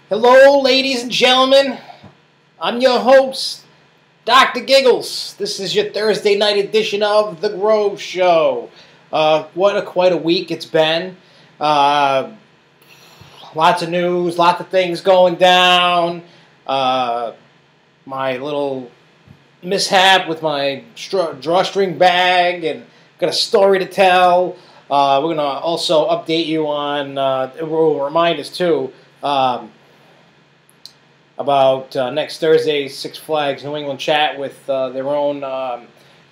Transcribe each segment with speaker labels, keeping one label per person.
Speaker 1: Hello, ladies and gentlemen. I'm your host, Dr. Giggles. This is your Thursday night edition of The Grove Show. Quite a week it's been. Lots of news, lots of things going down. My little mishap with my drawstring bag, and got a story to tell. We're going to also update you on, we'll remind us too, about next Thursday's Six Flags New England chat with their own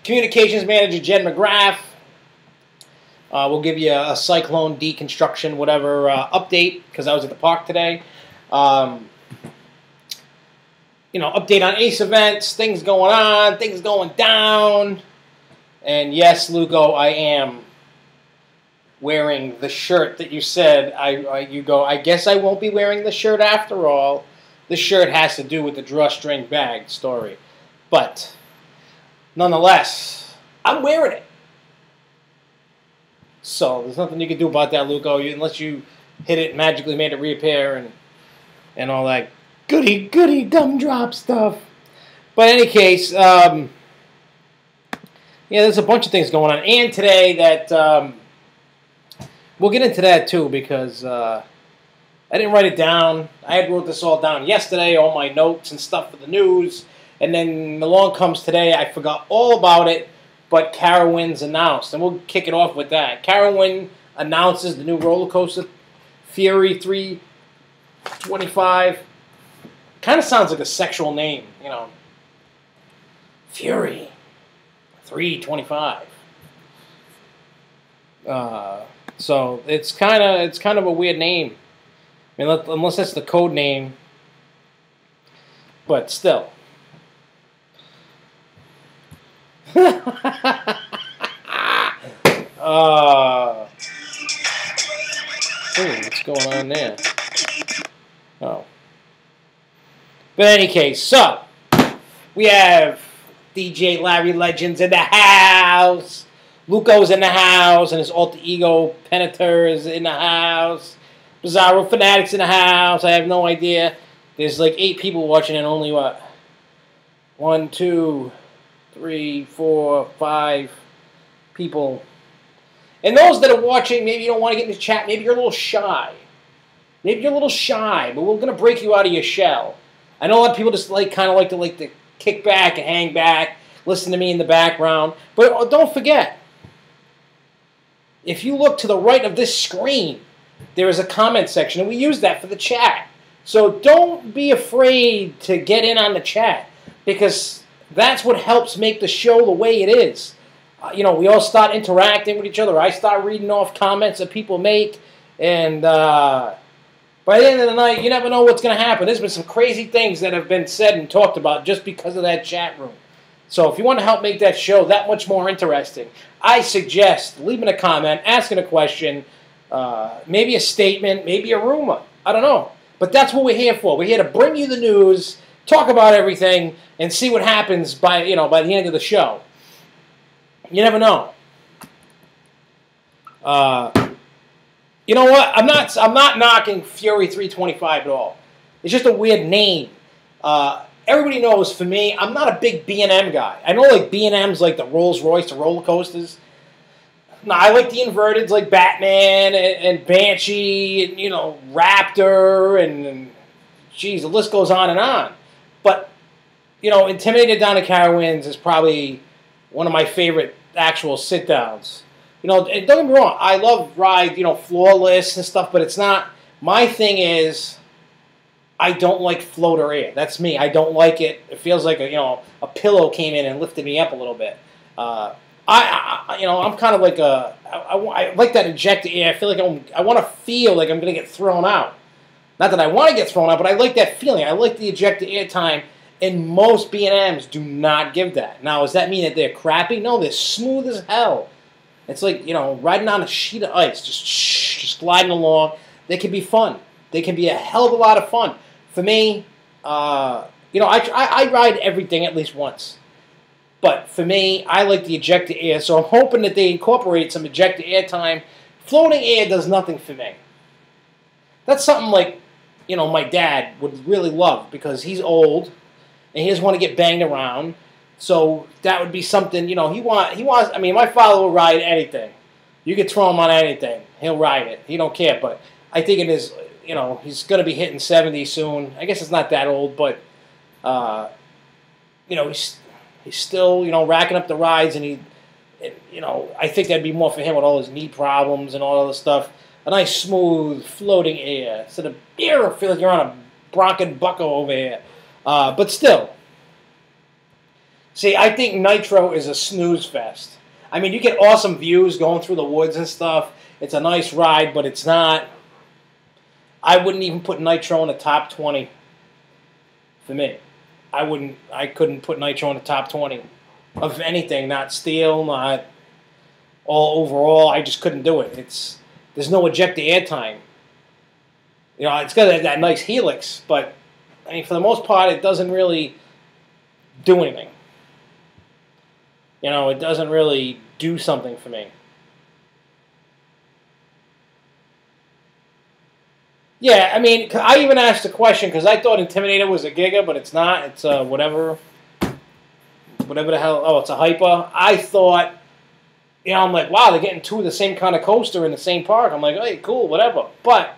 Speaker 1: communications manager, Jen McGrath. We'll give you a cyclone deconstruction, whatever, update, because I was at the park today. Update on Ace events, things going on, things going down. And yes, Lugo, I am wearing the shirt that you said. I guess I won't be wearing the shirt after all. This shirt has to do with the drawstring bag story. But, nonetheless, I'm wearing it. So, there's nothing you can do about that, Lugo, unless you hit it and magically made it reappear and all that goody gumdrop stuff. But in any case, yeah, there's a bunch of things going on. And today that, we'll get into that too, because I didn't write it down. I had wrote this all down yesterday, all my notes and stuff for the news. And then along comes today, I forgot all about it, but Carowinds announced. And we'll kick it off with that. Carowind announces the new roller coaster, Fury 325. Kind of sounds like a sexual name, you know. Fury 325. So it's kind of a weird name. I mean, unless that's the code name, but still. What's going on there? Oh. But in any case, so we have DJ Larry Legends in the house. Luco's in the house, and his alter ego Peneter is in the house. Bizarro Fanatics in the house. I have no idea. There's like 8 people watching and only what? 1, 2, 3, 4, 5 people. And those that are watching, maybe you don't want to get in the chat. Maybe you're a little shy. Maybe you're a little shy, but we're gonna break you out of your shell. I know a lot of people just kind of like to kick back and hang back, listen to me in the background. But don't forget, if you look to the right of this screen, there is a comment section, and we use that for the chat. So don't be afraid to get in on the chat, because that's what helps make the show the way it is. We all start interacting with each other. I start reading off comments that people make, and by the end of the night, you never know what's going to happen. There's been some crazy things that have been said and talked about just because of that chat room. So if you want to help make that show that much more interesting, I suggest leaving a comment, asking a question, maybe a statement, maybe a rumor. I don't know. But that's what we're here for. We're here to bring you the news, talk about everything, and see what happens by the end of the show. You never know. You know what? I'm not knocking Fury 325 at all. It's just a weird name. Everybody knows, for me, I'm not a big B&M guy. I know like B&M's like the Rolls Royce, the roller coasters. No, I like the inverteds like Batman and Banshee, and, Raptor, and geez, the list goes on and on. But, Intimidated Down to Carowinds is probably one of my favorite actual sit-downs. And don't get me wrong, I love ride, floorless and stuff, but it's not, my thing is, I don't like floater air. That's me. I don't like it. It feels like a pillow came in and lifted me up a little bit. I'm kind of like I like that ejected air. I feel like I want to feel like I'm going to get thrown out. Not that I want to get thrown out, but I like that feeling. I like the ejected air time, and most B&Ms do not give that. Now, does that mean that they're crappy? No, they're smooth as hell. It's like, riding on a sheet of ice, just gliding along. They can be fun. They can be a hell of a lot of fun. For me, I ride everything at least once. But for me, I like the ejector air, so I'm hoping that they incorporate some ejector air time. Floating air does nothing for me. That's something like, my dad would really love because he's old and he doesn't want to get banged around. So that would be something, he wants, I mean, my father will ride anything. You could throw him on anything. He'll ride it. He don't care. But I think it is, he's going to be hitting 70 soon. I guess it's not that old, but, he's still, racking up the rides, and I think that'd be more for him with all his knee problems and all this stuff. A nice, smooth, floating air. Instead of, I feel like you're on a Bronco bucko over here. But still. See, I think Nitro is a snooze fest. I mean, you get awesome views going through the woods and stuff. It's a nice ride, but it's not. I wouldn't even put Nitro in the top 20 for me. I couldn't put Nitro in the top 20 of anything, not steel, not all overall. I just couldn't do it. There's no ejector air time. It's got that nice helix, but I mean, for the most part, it doesn't really do anything. It doesn't really do something for me. Yeah, I mean, I even asked the question because I thought Intimidator was a Giga, but it's not. It's whatever the hell. Oh, it's a Hyper. I thought, I'm like, wow, they're getting two of the same kind of coaster in the same park. I'm like, hey, cool, whatever. But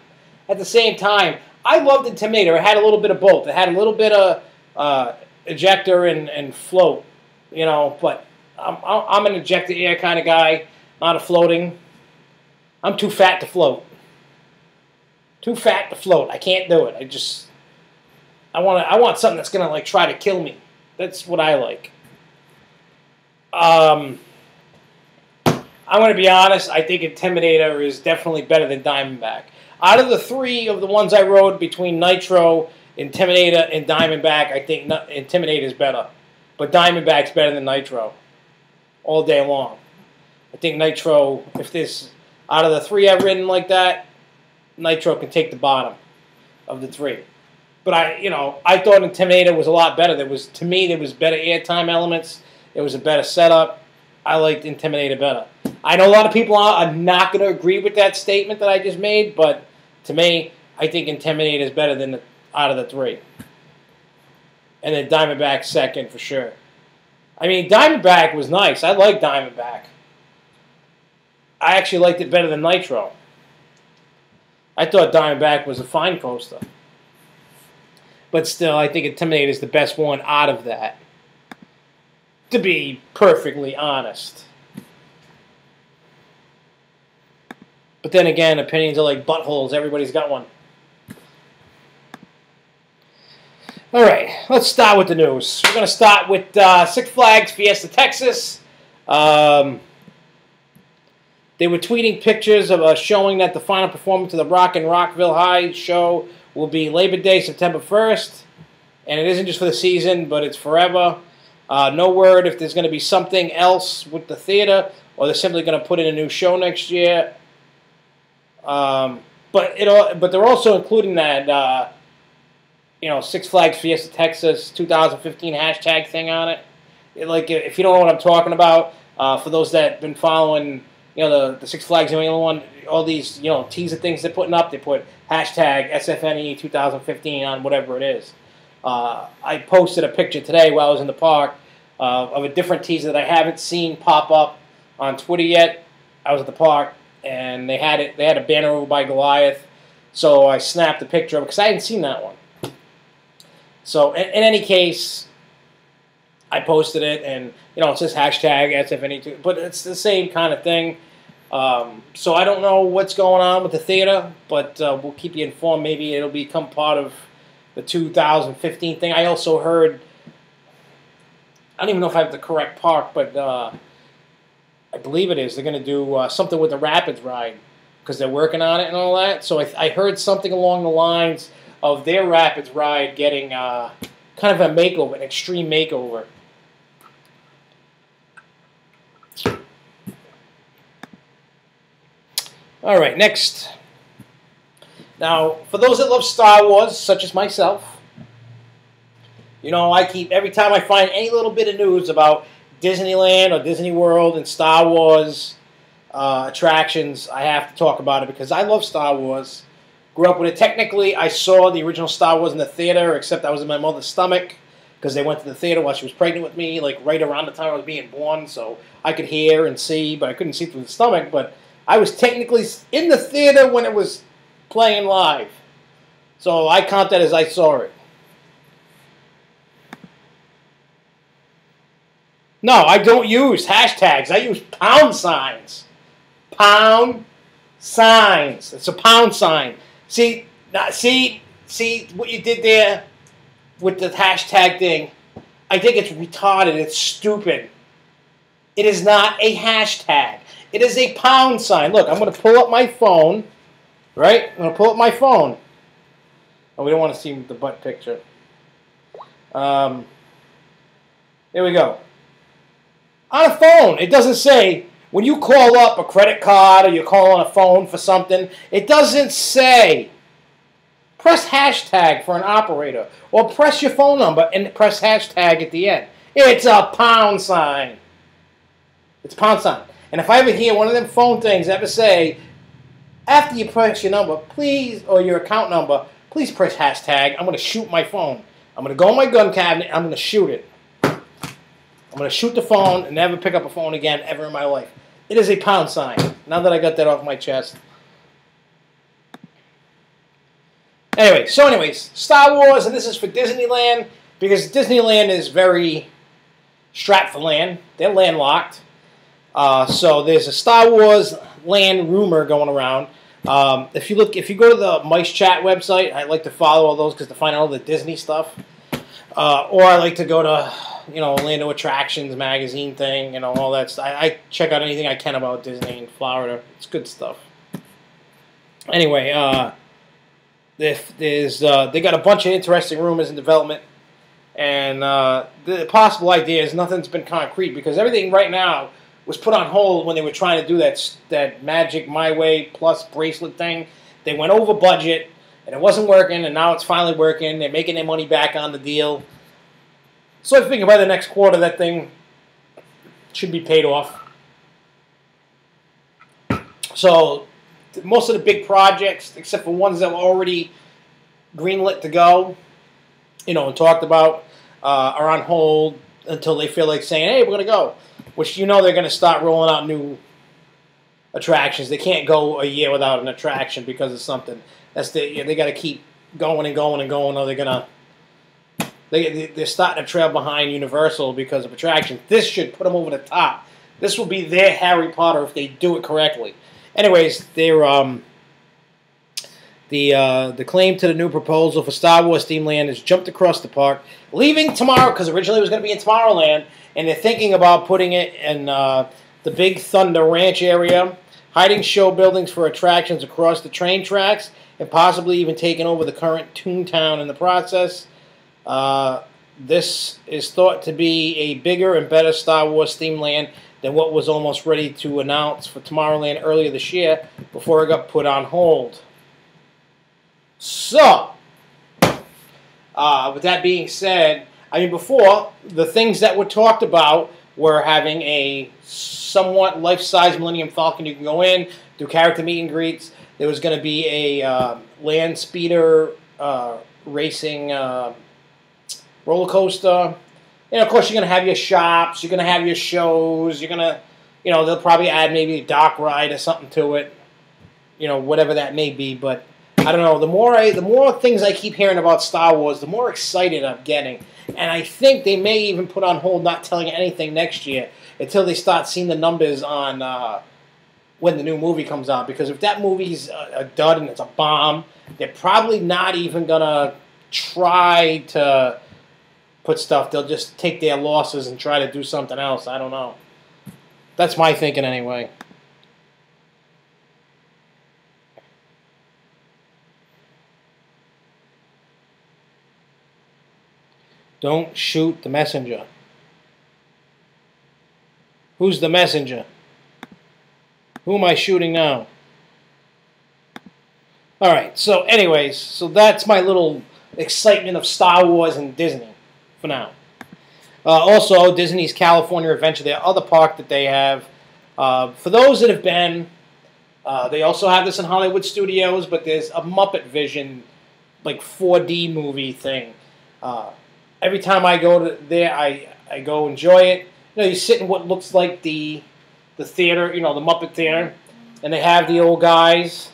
Speaker 1: at the same time, I loved Intimidator. It had a little bit of both. It had a little bit of ejector and float, but I'm an ejector air kind of guy, not a floating. I'm too fat to float. Too fat to float. I can't do it. I want something that's gonna try to kill me. That's what I like. I'm gonna be honest. I think Intimidator is definitely better than Diamondback. Out of the three of the ones I rode between Nitro, Intimidator, and Diamondback, I think Intimidator is better. But Diamondback's better than Nitro. All day long. I think Nitro, if there's, out of the three I've ridden like that, Nitro can take the bottom of the three. But I thought Intimidator was a lot better. To me, there was better airtime elements. It was a better setup. I liked Intimidator better. I know a lot of people are not going to agree with that statement that I just made, but to me, I think Intimidator is better than out of the three. And then Diamondback second for sure. I mean, Diamondback was nice. I liked Diamondback. I actually liked it better than Nitro. I thought Diamondback was a fine coaster. But still, I think Intimidator is the best one out of that. To be perfectly honest. But then again, opinions are like buttholes. Everybody's got one. All right, let's start with the news. We're going to start with Six Flags Fiesta Texas. They were tweeting pictures of showing that the final performance of the Rock and Rockville High show will be Labor Day, September 1st. And it isn't just for the season, but it's forever. No word if there's going to be something else with the theater, or they're simply going to put in a new show next year. But they're also including that... Six Flags Fiesta Texas 2015 hashtag thing on it. If you don't know what I'm talking about, for those that have been following, the Six Flags New England one, all these, teaser things they're putting up, they put hashtag SFNE 2015 on whatever it is. I posted a picture today while I was in the park of a different teaser that I haven't seen pop up on Twitter yet. I was at the park, and they had a banner over by Goliath, so I snapped a picture of it because I hadn't seen that one. So, in any case, I posted it, and, it says hashtag SFNE2, but it's the same kind of thing. So, I don't know what's going on with the theater, but we'll keep you informed. Maybe it'll become part of the 2015 thing. I also heard, I don't even know if I have the correct park, but I believe it is. They're going to do something with the Rapids ride because they're working on it and all that. So, I heard something along the lines of their Rapids ride getting kind of a makeover, an extreme makeover. All right, next. Now, for those that love Star Wars, such as myself, I keep, every time I find any little bit of news about Disneyland or Disney World and Star Wars attractions, I have to talk about it because I love Star Wars. Grew up with it. Technically, I saw the original Star Wars in the theater, except I was in my mother's stomach because they went to the theater while she was pregnant with me, like right around the time I was being born, so I could hear and see, but I couldn't see through the stomach. But I was technically in the theater when it was playing live, so I count that as I saw it. No, I don't use hashtags. I use pound signs. Pound signs. It's a pound sign. See what you did there with the hashtag thing? I think it's retarded. It's stupid. It is not a hashtag. It is a pound sign. Look, I'm going to pull up my phone. Right? I'm going to pull up my phone. Oh, we don't want to see the butt picture. There we go. On a phone, it doesn't say, when you call up a credit card or you call on a phone for something, it doesn't say, press hashtag for an operator, or press your phone number and press hashtag at the end. It's a pound sign. It's a pound sign. And if I ever hear one of them phone things ever say, after you press your number, please, or your account number, please press hashtag, I'm going to shoot my phone. I'm going to go in my gun cabinet, I'm going to shoot it. I'm going to shoot the phone and never pick up a phone again ever in my life. It is a pound sign. Now that I got that off my chest. Anyways, Star Wars, and this is for Disneyland, because Disneyland is very strapped for land. They're landlocked. So there's a Star Wars land rumor going around. If you go to the Mice Chat website, I like to follow all those because to find out all the Disney stuff. Or I like to go to, Orlando Attractions magazine thing, all that stuff. I check out anything I can about Disney in Florida. It's good stuff. Anyway, they got a bunch of interesting rumors in development, and the possible idea is nothing's been concrete because everything right now was put on hold when they were trying to do that Magic My Way Plus bracelet thing. They went over budget, and it wasn't working, and now it's finally working. They're making their money back on the deal. So I figure by the next quarter, that thing should be paid off. So most of the big projects, except for ones that were already greenlit to go, and talked about, are on hold until they feel like saying, hey, we're going to go. Which they're going to start rolling out new attractions. They can't go a year without an attraction because of something. They got to keep going and going and going, or they're going to... They're starting to trail behind Universal because of attractions. This should put them over the top. This will be their Harry Potter if they do it correctly. Anyways, the claim to the new proposal for Star Wars themed land has jumped across the park, leaving tomorrow, because originally it was going to be in Tomorrowland, and they're thinking about putting it in the Big Thunder Ranch area, hiding show buildings for attractions across the train tracks, and possibly even taking over the current Toontown in the process. This is thought to be a bigger and better Star Wars themed land than what was almost ready to announce for Tomorrowland earlier this year before it got put on hold. So, with that being said, before, the things that were talked about were having a somewhat life-size Millennium Falcon you can go in, do character meet and greets. There was going to be a land speeder racing roller coaster. And of course, you're going to have your shops, you're going to have your shows, you're going to, they'll probably add maybe a dock ride or something to it, whatever that may be. But I don't know, the more things I keep hearing about Star Wars, the more excited I'm getting. And I think they may even put on hold not telling anything next year until they start seeing the numbers on when the new movie comes out. Because if that movie's a dud and it's a bomb, they're probably not even going to try to put stuff. They'll just take their losses and try to do something else. I don't know. That's my thinking anyway. Don't shoot the messenger. Who's the messenger? Who am I shooting now? Alright, so anyways, so that's my little excitement of Star Wars and Disney for now. Also, Disney's California Adventure, their other park that they have. For those that have been, they also have this in Hollywood Studios, but there's a Muppet Vision, like 4D movie thing. Every time I go to there, I go enjoy it. You know, you sit in what looks like the theater, you know, the Muppet Theater, and they have the old guys.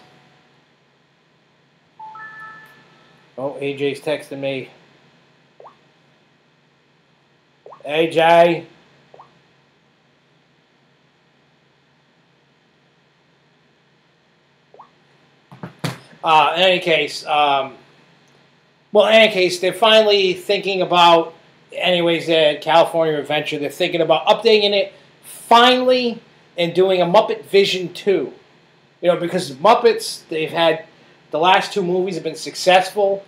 Speaker 1: Oh, AJ's texting me. AJ. In any case, they're finally thinking about, anyways, California Adventure, they're thinking about updating it, finally, and doing a Muppet Vision 2. You know, because Muppets, they've had, the last 2 movies have been successful.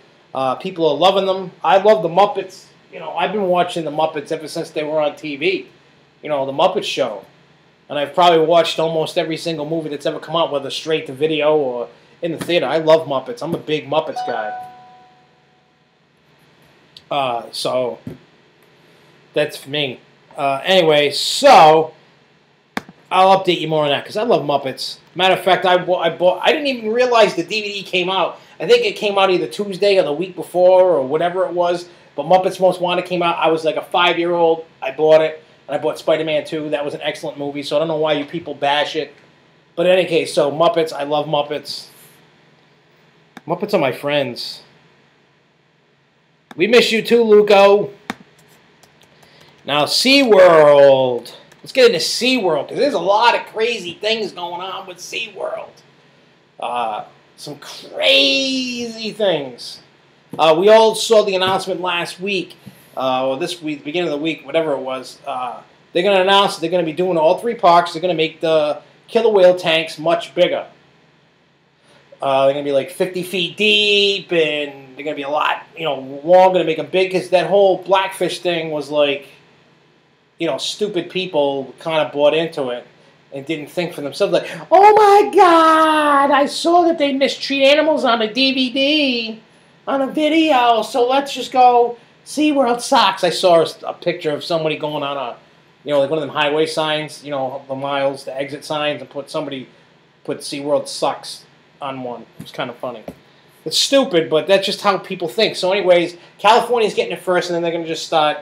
Speaker 1: People are loving them. I love the Muppets. You know, I've been watching the Muppets ever since they were on TV. You know, the Muppet Show. And I've probably watched almost every single movie that's ever come out, whether straight to video or in the theater. I love Muppets. I'm a big Muppets guy. So that's for me. Anyway, so I'll update you more on that because I love Muppets. Matter of fact, I didn't even realize the DVD came out. I think it came out either Tuesday or the week before or whatever it was. But Muppets Most Wanted came out. I was like a 5-year-old. I bought it. And I bought Spider-Man 2. That was an excellent movie. So I don't know why you people bash it. But in any case, so Muppets. I love Muppets. Muppets are my friends. We miss you too, Luco. Now, SeaWorld. Let's get into SeaWorld, because there's a lot of crazy things going on with SeaWorld. Some crazy things. We all saw the announcement last week, or this week, beginning of the week, whatever it was. They're going to announce that they're going to be doing all 3 parks. They're going to make the killer whale tanks much bigger. They're going to be like 50 feet deep, and they're going to be a lot, you know, longer to make them big, because that whole Blackfish thing was like, you know, stupid people kind of bought into it and didn't think for themselves, like, oh my God, I saw that they mistreat animals on a DVD, on a video, so let's just go SeaWorld sucks. I saw a picture of somebody going on a, you know, like one of them highway signs, you know, the miles, the exit signs, and put SeaWorld sucks on one. It was kind of funny. It's stupid, but that's just how people think. So anyways, California's getting it first, and then they're going to just start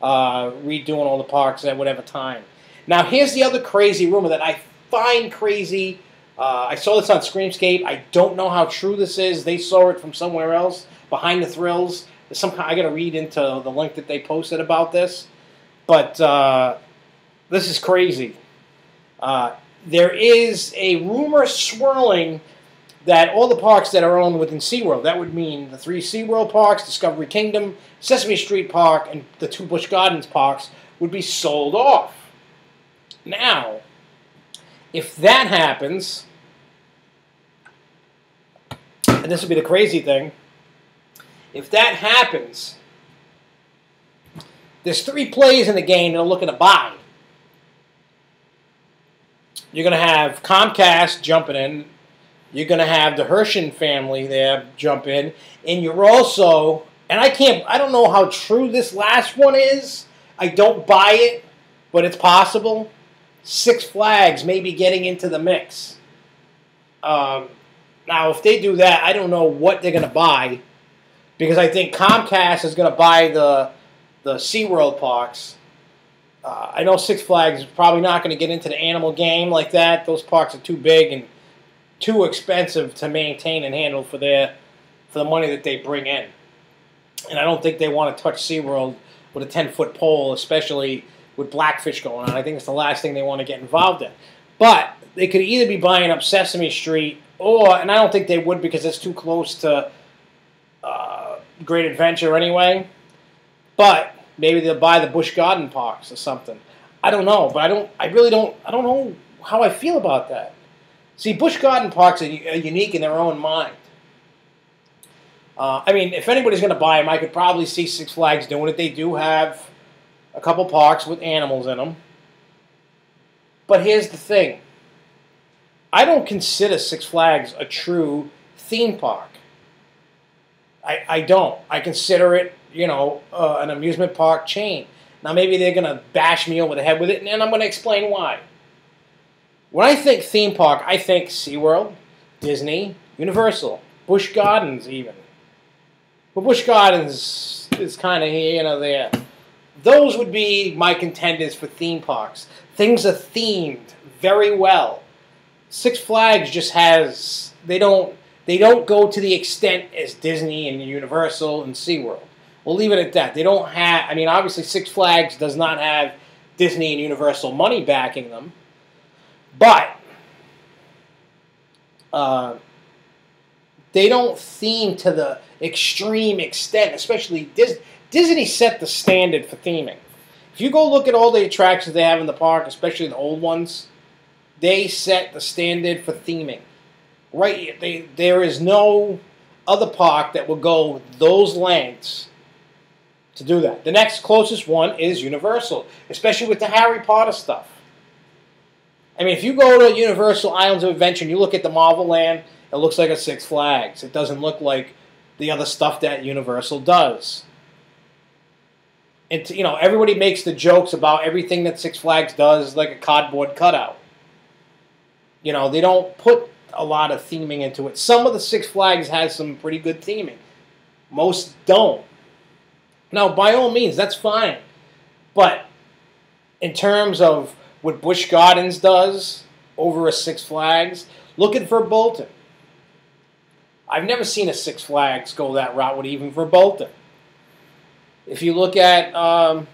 Speaker 1: redoing all the parks at whatever time. Now, here's the other crazy rumor that I find crazy. I saw this on Screamscape. I don't know how true this is. They saw it from somewhere else, Behind the Thrills. I got to read into the link that they posted about this. But this is crazy. There is a rumor swirling that all the parks that are owned within SeaWorld, that would mean the 3 SeaWorld parks, Discovery Kingdom, Sesame Street Park, and the 2 Busch Gardens parks, would be sold off. Now, if that happens, and this would be the crazy thing, if that happens, there's 3 players in the game that are looking to buy. You're going to have Comcast jumping in. You're going to have the Hershon family there jump in. And you're also, and I don't know how true this last one is. I don't buy it, but it's possible. Six Flags may be getting into the mix. Now, if they do that, I don't know what they're going to buy. Because I think Comcast is going to buy the SeaWorld parks. I know Six Flags is probably not going to get into the animal game like that. Those parks are too big and too expensive to maintain and handle for the money that they bring in. And I don't think they want to touch SeaWorld with a 10-foot pole, especially with Blackfish going on. I think it's the last thing they want to get involved in. But they could either be buying up Sesame Street, and I don't think they would because it's too close to Great Adventure anyway. But maybe they'll buy the Busch Garden parks or something. I don't know, but I don't know how I feel about that. See, Busch Garden parks are unique in their own mind. I mean, if anybody's going to buy them, I could probably see Six Flags doing it. They do have a couple parks with animals in them. But here's the thing. I don't consider Six Flags a true theme park. I don't. I consider it an amusement park chain. Now maybe they're going to bash me over the head with it, and I'm going to explain why. When I think theme park, I think SeaWorld, Disney, Universal, Busch Gardens even. But Busch Gardens is kind of here, there. Those would be my contenders for theme parks. Things are themed very well. Six Flags just has, they don't go to the extent as Disney and Universal and SeaWorld. We'll leave it at that. They don't have, I mean, obviously Six Flags does not have Disney and Universal money backing them. But they don't theme to the extreme extent, especially Disney. Disney set the standard for theming. If you go look at all the attractions they have in the park, especially the old ones, they set the standard for theming. Right? There is no other park that will go those lengths to do that. The next closest one is Universal, especially with the Harry Potter stuff. I mean, if you go to Universal Islands of Adventure and you look at the Marvel Land, it looks like a Six Flags. It doesn't look like the other stuff that Universal does. It's, everybody makes the jokes about everything that Six Flags does like a cardboard cutout. They don't put a lot of theming into it. Some of the Six Flags has some pretty good theming. Most don't. Now, by all means, that's fine. But in terms of what Busch Gardens does over a Six Flags, look at Verbolten. I've never seen a Six Flags go that route with even Verbolten. If you look at, don't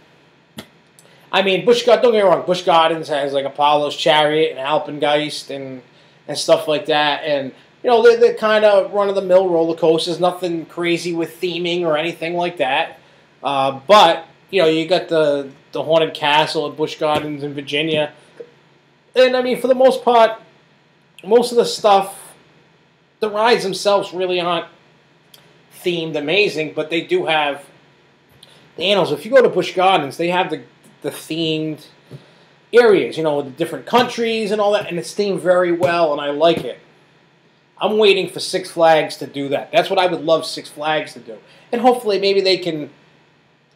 Speaker 1: get me wrong, Busch Gardens has like Apollo's Chariot and Alpengeist and stuff like that. And, they're kind of run-of-the-mill roller coasters, nothing crazy with theming or anything like that. But, you got the Haunted Castle at Busch Gardens in Virginia. And, I mean, for the most part, most of the stuff, the rides themselves really aren't themed amazing, but they do have the animals. If you go to Busch Gardens, they have the themed areas, with the different countries and all that, and it's themed very well, and I like it. I'm waiting for Six Flags to do that. That's what I would love Six Flags to do. And hopefully maybe they can,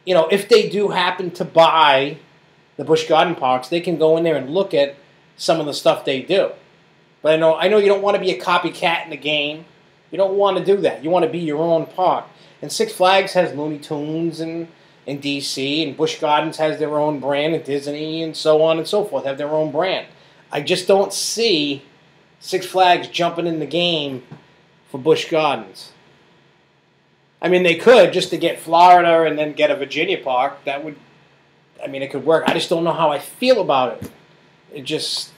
Speaker 1: if they do happen to buy the Busch Garden parks, they can go in there and look at some of the stuff they do. But I know you don't want to be a copycat in the game. You don't want to do that. You want to be your own park. And Six Flags has Looney Tunes and DC, and Busch Gardens has their own brand, and Disney and so on and so forth have their own brand. I just don't see Six Flags jumping in the game for Busch Gardens. I mean, they could just to get Florida and then get a Virginia park. That would, it could work. I just don't know how I feel about it. It just,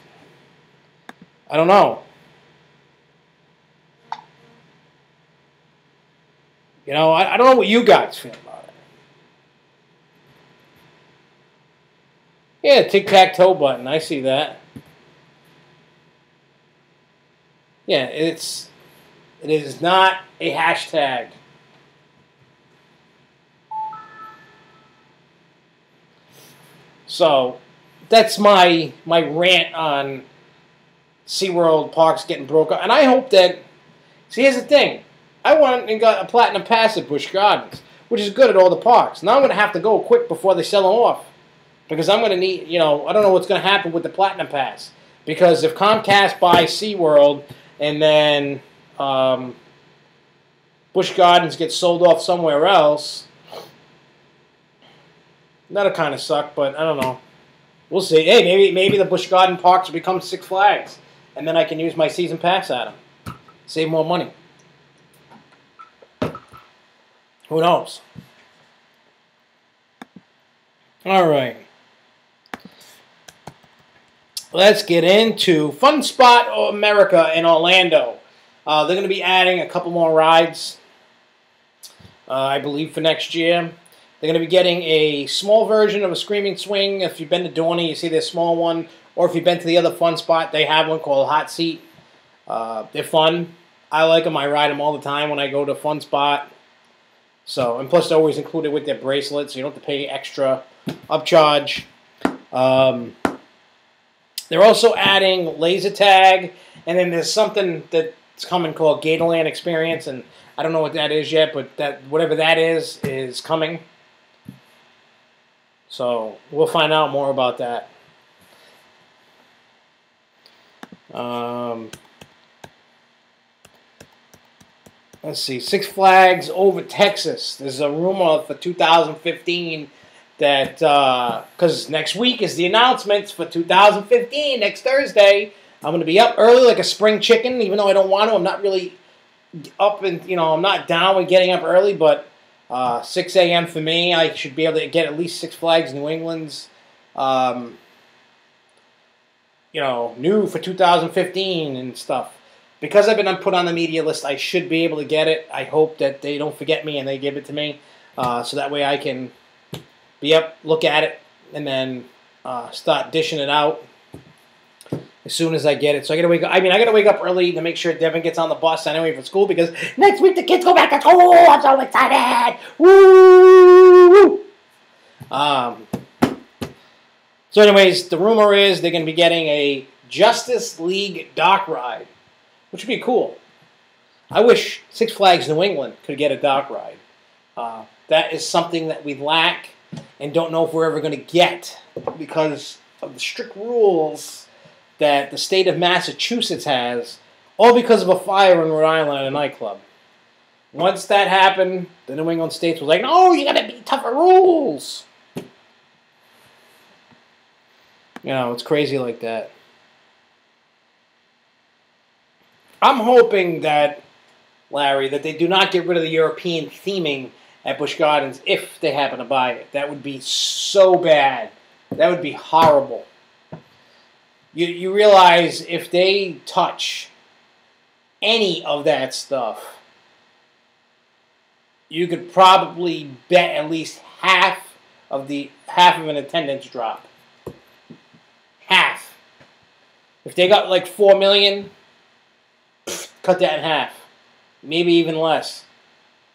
Speaker 1: I don't know. I don't know what you guys feel about it. Yeah, tic-tac-toe button. I see that. Yeah, it is not a hashtag. So, that's my rant on SeaWorld parks getting broke up. And I hope that, see, here's the thing. I went and got a Platinum Pass at Busch Gardens, which is good at all the parks. Now I'm going to have to go quick before they sell them off. Because I'm going to need, I don't know what's going to happen with the Platinum Pass. Because if Comcast buys SeaWorld and then Busch Gardens gets sold off somewhere else, that'll kind of suck, but I don't know. We'll see. Hey, maybe the Busch Garden parks will become Six Flags, and then I can use my season pass at them. Save more money. Who knows? All right. Let's get into Fun Spot America in Orlando. They're going to be adding a couple more rides, I believe, for next year. They're going to be getting a small version of a Screaming Swing. If you've been to Dorney, you see their small one. Or if you've been to the other Fun Spot, they have one called Hot Seat. They're fun. I like them. I ride them all the time when I go to Fun Spot. So, and plus they're always included with their bracelets. So you don't have to pay extra upcharge. They're also adding laser tag. And then there's something that's it's coming called Gatorland Experience, and I don't know what that is yet, but that whatever that is coming. So we'll find out more about that. Let's see, Six Flags over Texas. There's a rumor for 2015 that, because next week is the announcements for 2015, next Thursday. I'm going to be up early like a spring chicken, even though I don't want to. I'm not really up and, I'm not down with getting up early, but 6 a.m. for me, I should be able to get at least Six Flags New England's, new for 2015 and stuff. Because I've been put on the media list, I should be able to get it. I hope that they don't forget me and they give it to me, so that way I can be up, look at it, and then start dishing it out as soon as I get it. So I got to wake up. I got to wake up early to make sure Devin gets on the bus anyway for school, because next week the kids go back to school. I'm so excited! Woo! So anyways, the rumor is they're going to be getting a Justice League dock ride, which would be cool. I wish Six Flags New England could get a dock ride. That is something that we lack and don't know if we're ever going to get because of the strict rules that the state of Massachusetts has, all because of a fire in Rhode Island at a nightclub. Once that happened, the New England states was like, no, you got to be tougher rules. It's crazy like that. I'm hoping that, Larry, that they do not get rid of the European theming at Busch Gardens if they happen to buy it. That would be so bad. That would be horrible. You realize if they touch any of that stuff, you could probably bet at least half of an attendance drop. Half. If they got like 4 million, cut that in half. Maybe even less.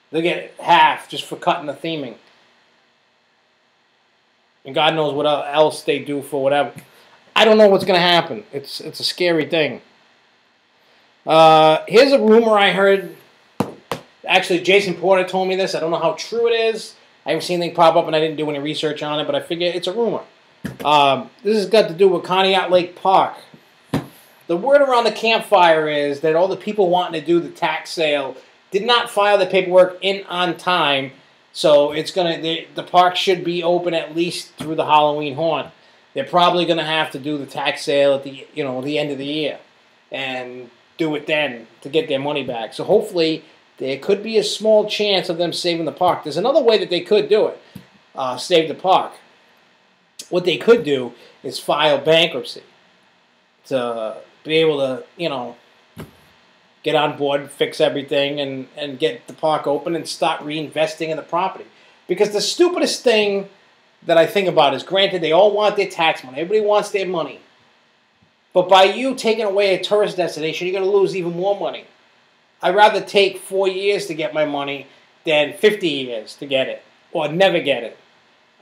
Speaker 1: They'll get half just for cutting the theming. And God knows what else they do for whatever. I don't know what's going to happen. It's a scary thing. Here's a rumor I heard. Actually, Jason Porter told me this. I don't know how true it is. I haven't seen anything pop up, and I didn't do any research on it, but I figure it's a rumor. This has got to do with Conneaut Lake Park. The word around the campfire is that all the people wanting to do the tax sale did not file the paperwork in on time, so the park should be open at least through the Halloween horn. They're probably going to have to do the tax sale at the end of the year and do it then to get their money back. So hopefully there could be a small chance of them saving the park. There's another way that they could do it, save the park. What they could do is file bankruptcy to be able to, get on board, fix everything, and get the park open and start reinvesting in the property. Because the stupidest thing that I think about is, granted, they all want their tax money. Everybody wants their money. But by you taking away a tourist destination, you're going to lose even more money. I'd rather take 4 years to get my money than 50 years to get it, or never get it.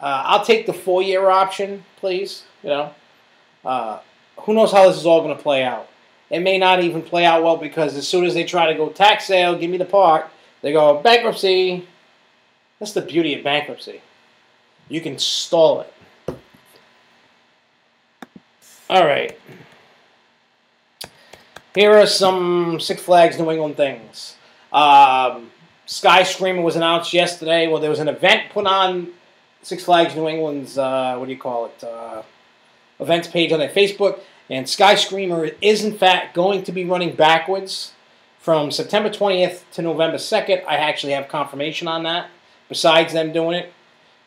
Speaker 1: I'll take the 4-year option, please. Who knows how this is all going to play out? It may not even play out well, because as soon as they try to go tax sale, give me the park, they go bankruptcy. That's the beauty of bankruptcy. You can stall it. All right. Here are some Six Flags New England things. Sky Screamer was announced yesterday. Well, there was an event put on Six Flags New England's, events page on their Facebook. And Sky Screamer is, in fact, going to be running backwards from September 20th to November 2nd. I actually have confirmation on that, besides them doing it.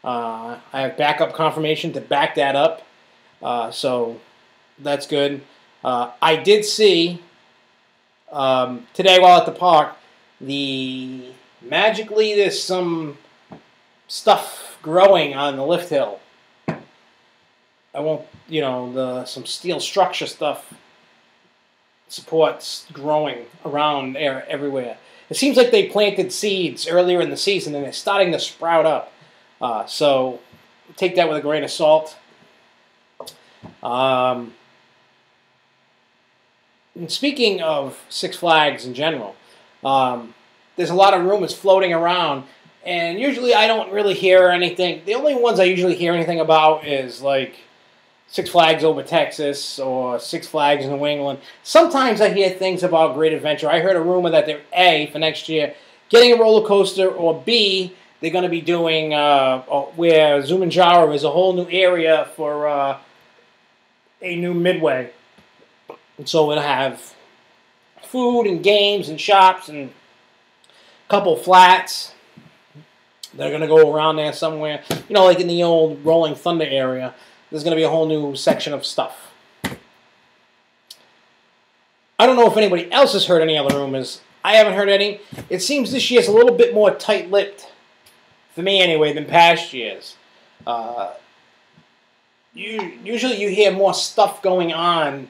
Speaker 1: I have backup confirmation to back that up. So that's good. I did see today while at the park, magically there's some stuff growing on the lift hill. I won't, some steel structure stuff supports growing around everywhere. It seems like they planted seeds earlier in the season and they're starting to sprout up. So take that with a grain of salt. And speaking of Six Flags in general, there's a lot of rumors floating around, and usually I don't really hear anything. The only ones I usually hear anything about is like Six Flags over Texas or Six Flags in New England. Sometimes I hear things about Great Adventure. I heard a rumor that they're A, for next year, getting a roller coaster, or B, they're going to be doing where Zumanjaro is a whole new area for a new Midway. And so we'll have food and games and shops and a couple flats. They're going to go around there somewhere. You know, like in the old Rolling Thunder area. There's going to be a whole new section of stuff. I don't know if anybody else has heard any other rumors. I haven't heard any. It seems this year's a little bit more tight-lipped, for me anyway, than past years. Usually you hear more stuff going on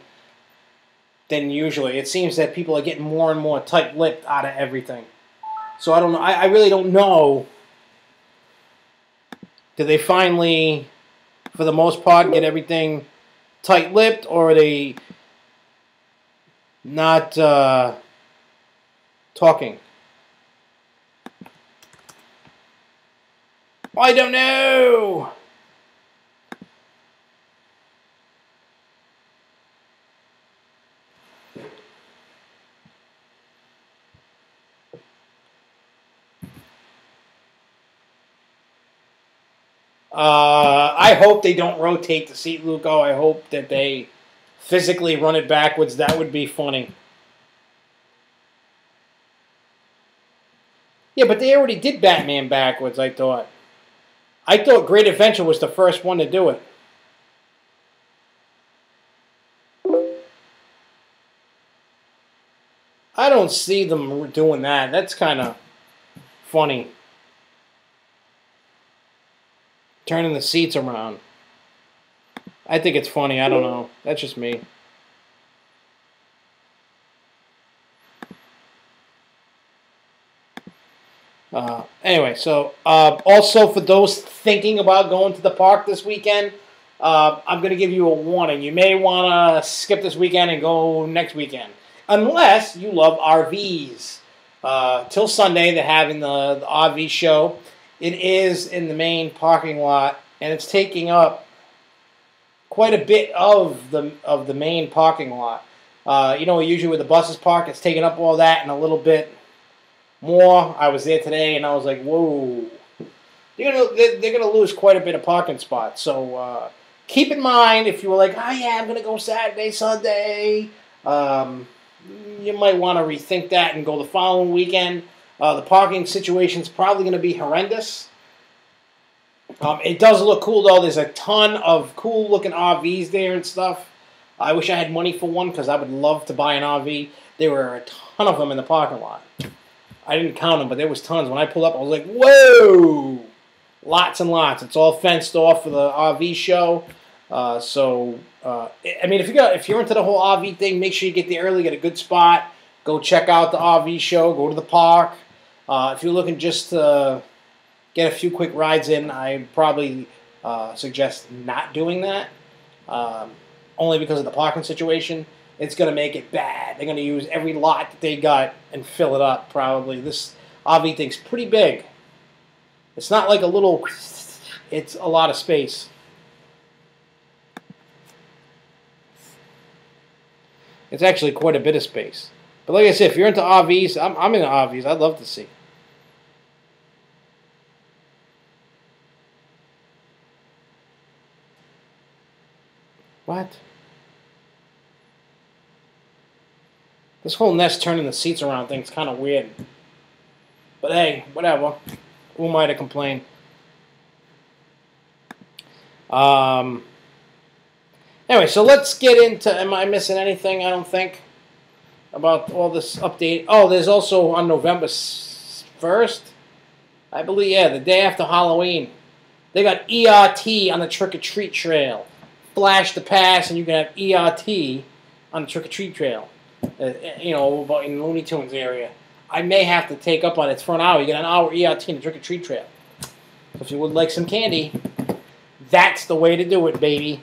Speaker 1: than usually. It seems that people are getting more and more tight-lipped out of everything. So I don't know. I really don't know. Did they finally, for the most part, get everything tight-lipped, or are they not talking? I don't know. I hope they don't rotate the seat, Luco. I hope that they physically run it backwards. That would be funny. Yeah, but they already did Batman backwards, I thought. I thought Great Adventure was the first one to do it. I don't see them doing that. That's kind of funny. Turning the seats around. I think it's funny. I don't know. That's just me. Anyway, so also for those thinking about going to the park this weekend, I'm going to give you a warning. You may want to skip this weekend and go next weekend. Unless you love RVs. Till Sunday, they're having the RV show. It is in the main parking lot, and it's taking up quite a bit of the main parking lot. You know, usually with the buses park, it's taking up all that and a little bit more. I was there today, and I was like, whoa. They're gonna lose quite a bit of parking spots. So keep in mind, if you were like, oh yeah, I'm gonna go Saturday, Sunday, you might want to rethink that and go the following weekend. The parking situation is probably going to be horrendous. It does look cool, though. There's a ton of cool-looking RVs there and stuff. I wish I had money for one, because I would love to buy an RV. There were a ton of them in the parking lot. I didn't count them, but there was tons. When I pulled up, I was like, whoa! Lots and lots. It's all fenced off for the RV show. I mean, if you're into the whole RV thing, make sure you get there early, get a good spot. Go check out the RV show. Go to the park. If you're looking just to get a few quick rides in, I probably suggest not doing that. Only because of the parking situation. It's going to make it bad. They're going to use every lot that they got and fill it up, probably. This RV thing's pretty big. It's not like a little... It's a lot of space. It's actually quite a bit of space. But like I said, if you're into RVs, I'm into RVs. I'd love to see. What? This whole Nest turning the seats around thing's kind of weird. But hey, whatever. Who am I to complain? Anyway, so let's get into... Am I missing anything? I don't think. About all this update. Oh, there's also on November 1st, I believe, yeah, the day after Halloween, they got ERT on the trick-or-treat trail. Flash the pass, and you can have ERT on the trick-or-treat trail. You know, about in Looney Tunes area. I may have to take up on it. It's for an hour. You get an hour ERT in the trick-or-treat trail. So if you would like some candy, that's the way to do it, baby.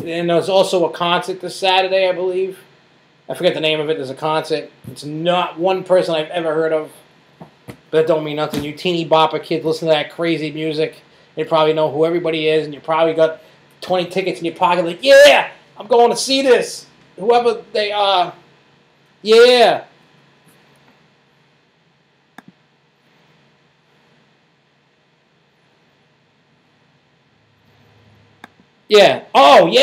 Speaker 1: And there's also a concert this Saturday, I believe. I forget the name of it. There's a concert. It's not one person I've ever heard of. But that don't mean nothing. You teeny bopper kids listen to that crazy music. You probably know who everybody is, and you probably got 20 tickets in your pocket. Like, yeah, I'm going to see this. Whoever they are. Yeah. Yeah. Oh, yeah.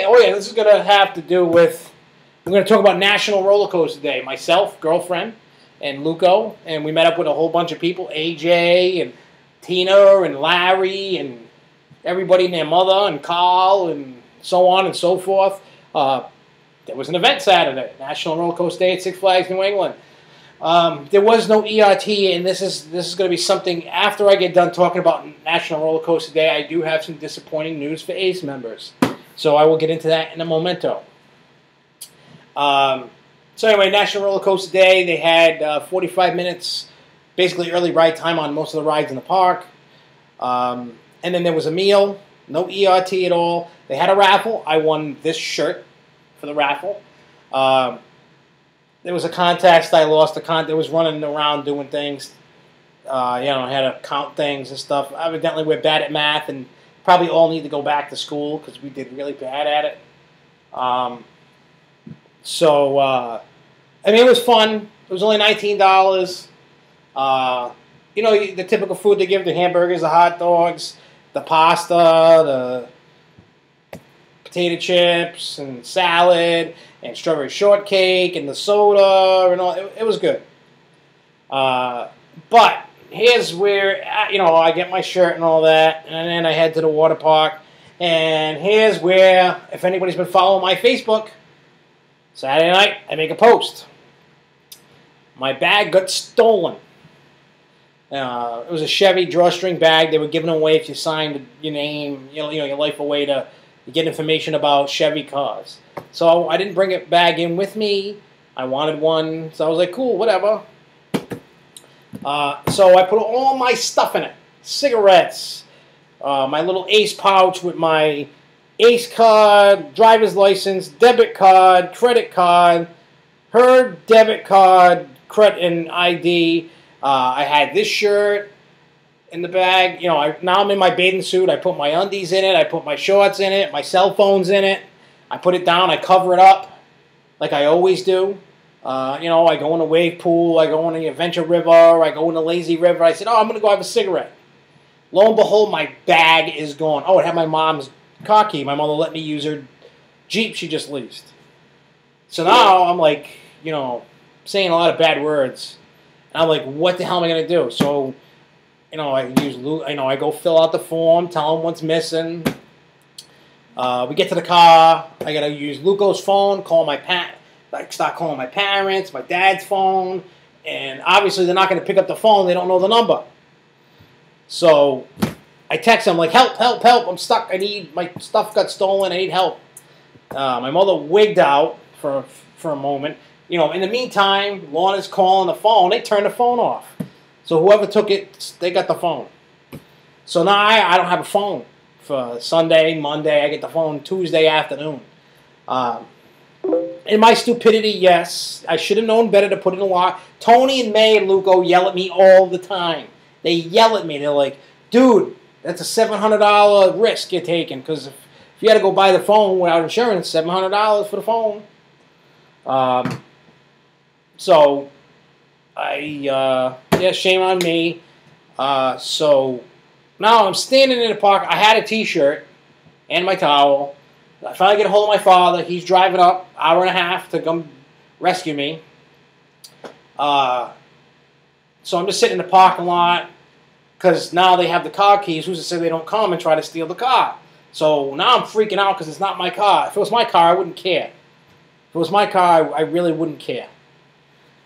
Speaker 1: Oh, yeah, this is going to have to do with... We're going to talk about National Roller Coaster Day. Myself, girlfriend, and Luco. And we met up with a whole bunch of people. AJ, and Tina, and Larry, and everybody and their mother, and Carl, and so on and so forth. There was an event Saturday. National Roller Coaster Day at Six Flags New England. There was no ERT, and this is going to be something, after I get done talking about National Roller Coaster Day, I do have some disappointing news for ACE members. So I will get into that in a momento. So anyway, National Roller Coaster Day, they had 45 minutes, basically early ride time on most of the rides in the park. And then there was a meal, no ERT at all. They had a raffle. I won this shirt for the raffle. There was a contest. I lost the contest. It was running around doing things. I had to count things and stuff. Evidently, we're bad at math and probably all need to go back to school because we did really bad at it. I mean, it was fun. It was only $19. The typical food they give, the hamburgers, the hot dogs, the pasta, the potato chips, and salad, and strawberry shortcake, and the soda, and all. It was good. But here's where, I get my shirt and all that, and then I head to the water park. And here's where, if anybody's been following my Facebook, Saturday night, I make a post. My bag got stolen. It was a Chevy drawstring bag. They were giving away if you signed your name, your life away to get information about Chevy cars. So I didn't bring a bag in with me. I wanted one, so I was like, cool, whatever. So I put all my stuff in it. Cigarettes, my little ACE pouch with my ACE card, driver's license, debit card, credit card, her debit card, credit and ID. I had this shirt in the bag. Now I'm in my bathing suit. I put my undies in it. I put my shorts in it. My cell phone's in it. I put it down. I cover it up like I always do. I go in the wave pool. I go in the Adventure River. I go in the Lazy River. I said, I'm going to go have a cigarette. Lo and behold, my bag is gone. Oh, it had my mom's car key. My mother let me use her Jeep she just leased. So now I'm like, saying a lot of bad words. And I'm like, what the hell am I going to do? So, I go fill out the form, tell them what's missing. We get to the car. I got to use Luco's phone, start calling my parents, my dad's phone. And obviously they're not going to pick up the phone. They don't know the number. So I text them like, help, help, help. I'm stuck. My stuff got stolen. I need help. My mother wigged out for a moment. In the meantime, Lorna's calling the phone. They turned the phone off. So whoever took it, they got the phone. So now I don't have a phone for Sunday, Monday. I get the phone Tuesday afternoon. In my stupidity, yes, I should have known better to put it in a lock. Tony and May and Luco yell at me all the time. They yell at me. They're like, dude, that's a $700 risk you're taking. Because if you had to go buy the phone without insurance, $700 for the phone. So, shame on me. So, now I'm standing in the park. I had a t-shirt and my towel. I finally get a hold of my father. He's driving up, hour and a half to come rescue me. So I'm just sitting in the parking lot because now they have the car keys. Who's to say they don't come and try to steal the car? So now I'm freaking out because it's not my car. If it was my car, I wouldn't care. If it was my car, I really wouldn't care.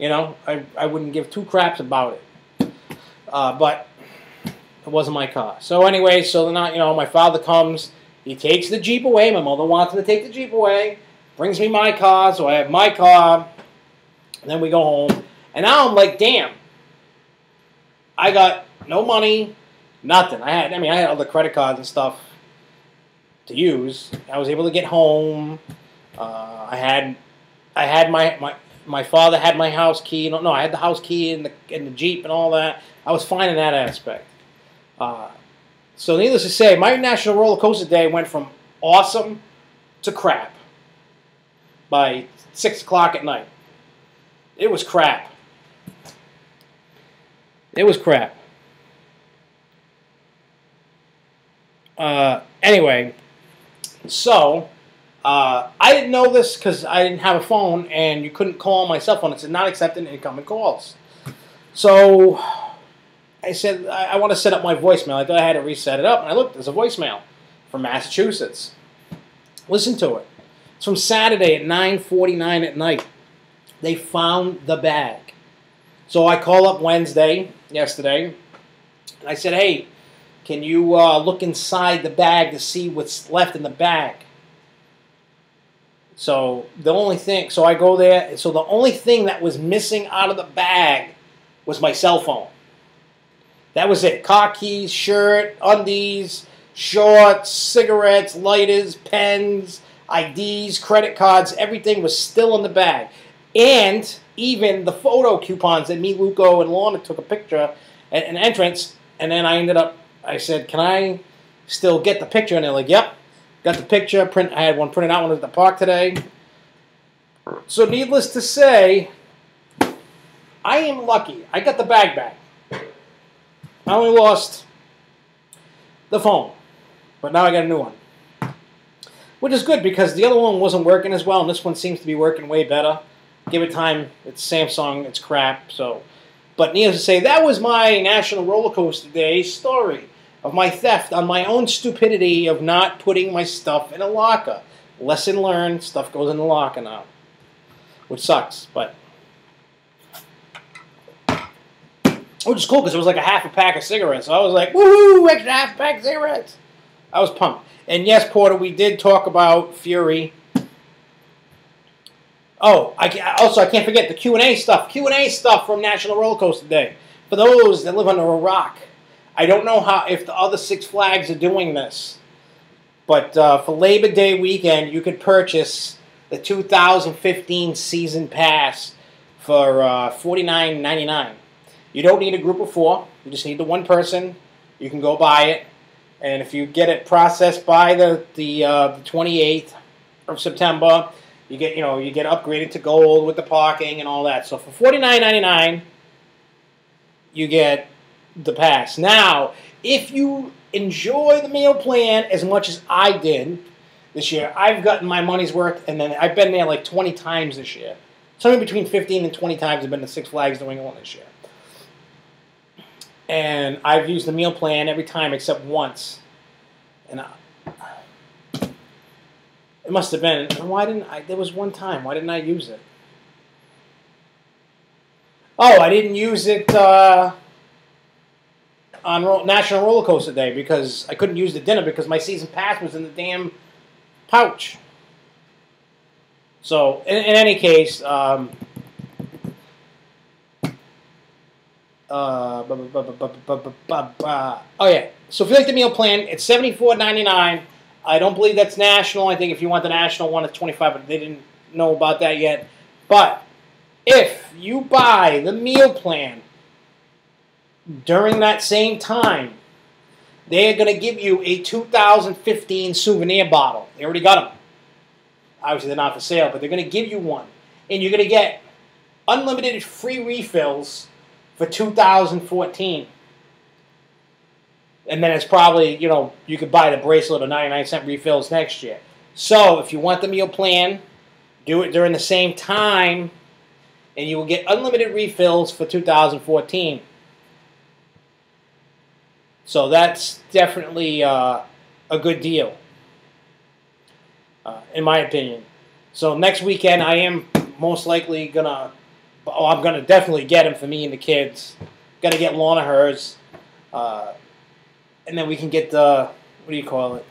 Speaker 1: I wouldn't give two craps about it. But it wasn't my car. So anyway, my father comes. He takes the Jeep away. My mother wanted to take the Jeep away. Brings me my car, so I have my car. And then we go home. And now I'm like, damn. I got no money, nothing. I had other credit cards and stuff. to use. I was able to get home. I had my father had my house key. No, I had the house key in the Jeep and all that. I was fine in that aspect. So needless to say, my National Roller Coaster Day went from awesome to crap by 6 o'clock at night. It was crap. It was crap. Anyway, so I didn't know this because I didn't have a phone and you couldn't call my cell phone. It said not accepting incoming calls. So I said, I want to set up my voicemail. I thought I had to reset it up. And I looked, there's a voicemail from Massachusetts. Listen to it. It's from Saturday at 9:49 at night. They found the bag. So I call up yesterday, and I said, hey, can you look inside the bag to see what's left in the bag? So I go there. So the only thing that was missing out of the bag was my cell phone. That was it. Car keys, shirt, undies, shorts, cigarettes, lighters, pens, IDs, credit cards, everything was still in the bag. And even the photo coupons that me, Luco, and Lorna took a picture at an entrance, and then I said, can I still get the picture? And they're like, yep, got the picture. I had one printed out when I was at the park today. So needless to say, I am lucky. I got the bag back. I only lost the phone, but now I got a new one. Which is good because the other one wasn't working as well, and this one seems to be working way better. Give it time. It's Samsung. It's crap. So, but needless to say, that was my National Roller Coaster Day story of my theft on my own stupidity of not putting my stuff in a locker. Lesson learned. Stuff goes in the locker now, which sucks, but which is cool because it was like a half a pack of cigarettes. So I was like, woohoo, extra half a pack of cigarettes. I was pumped. And yes, Porter, we did talk about Fury. Oh, I can't forget the Q&A stuff. Q&A stuff from National Roller Coaster Day. For those that live under a rock, I don't know if the other Six Flags are doing this. But for Labor Day weekend, you could purchase the 2015 season pass for $49.99. You don't need a group of 4. You just need the one person. You can go buy it. And if you get it processed by the 28th of September, you get upgraded to gold with the parking and all that. So for $49.99, you get the pass. Now, if you enjoy the meal plan as much as I did this year, I've gotten my money's worth, and then I've been there like 20 times this year. Somewhere between 15 and 20 times I've been to Six Flags New England this year. And I've used the meal plan every time except once. And it must have been. Why didn't I? There was one time. Why didn't I use it? Oh, I didn't use it on National Roller Coaster Day because I couldn't use the dinner because my season pass was in the damn pouch. So, in any case, oh yeah. So if you like the meal plan, it's $74.99. I don't believe that's national. I think if you want the national one, it's $25, but they didn't know about that yet. But if you buy the meal plan during that same time, they're going to give you a 2015 souvenir bottle. They already got them. Obviously, they're not for sale, but they're going to give you one. And you're going to get unlimited free refills for 2014. And then it's probably, you could buy the bracelet or 99-cent refills next year. So if you want the meal plan, do it during the same time, and you will get unlimited refills for 2014. So that's definitely a good deal, in my opinion. So next weekend, I am most likely going to, I'm going to definitely get them for me and the kids. Got to get Lorna hers. And then we can get the, what do you call it?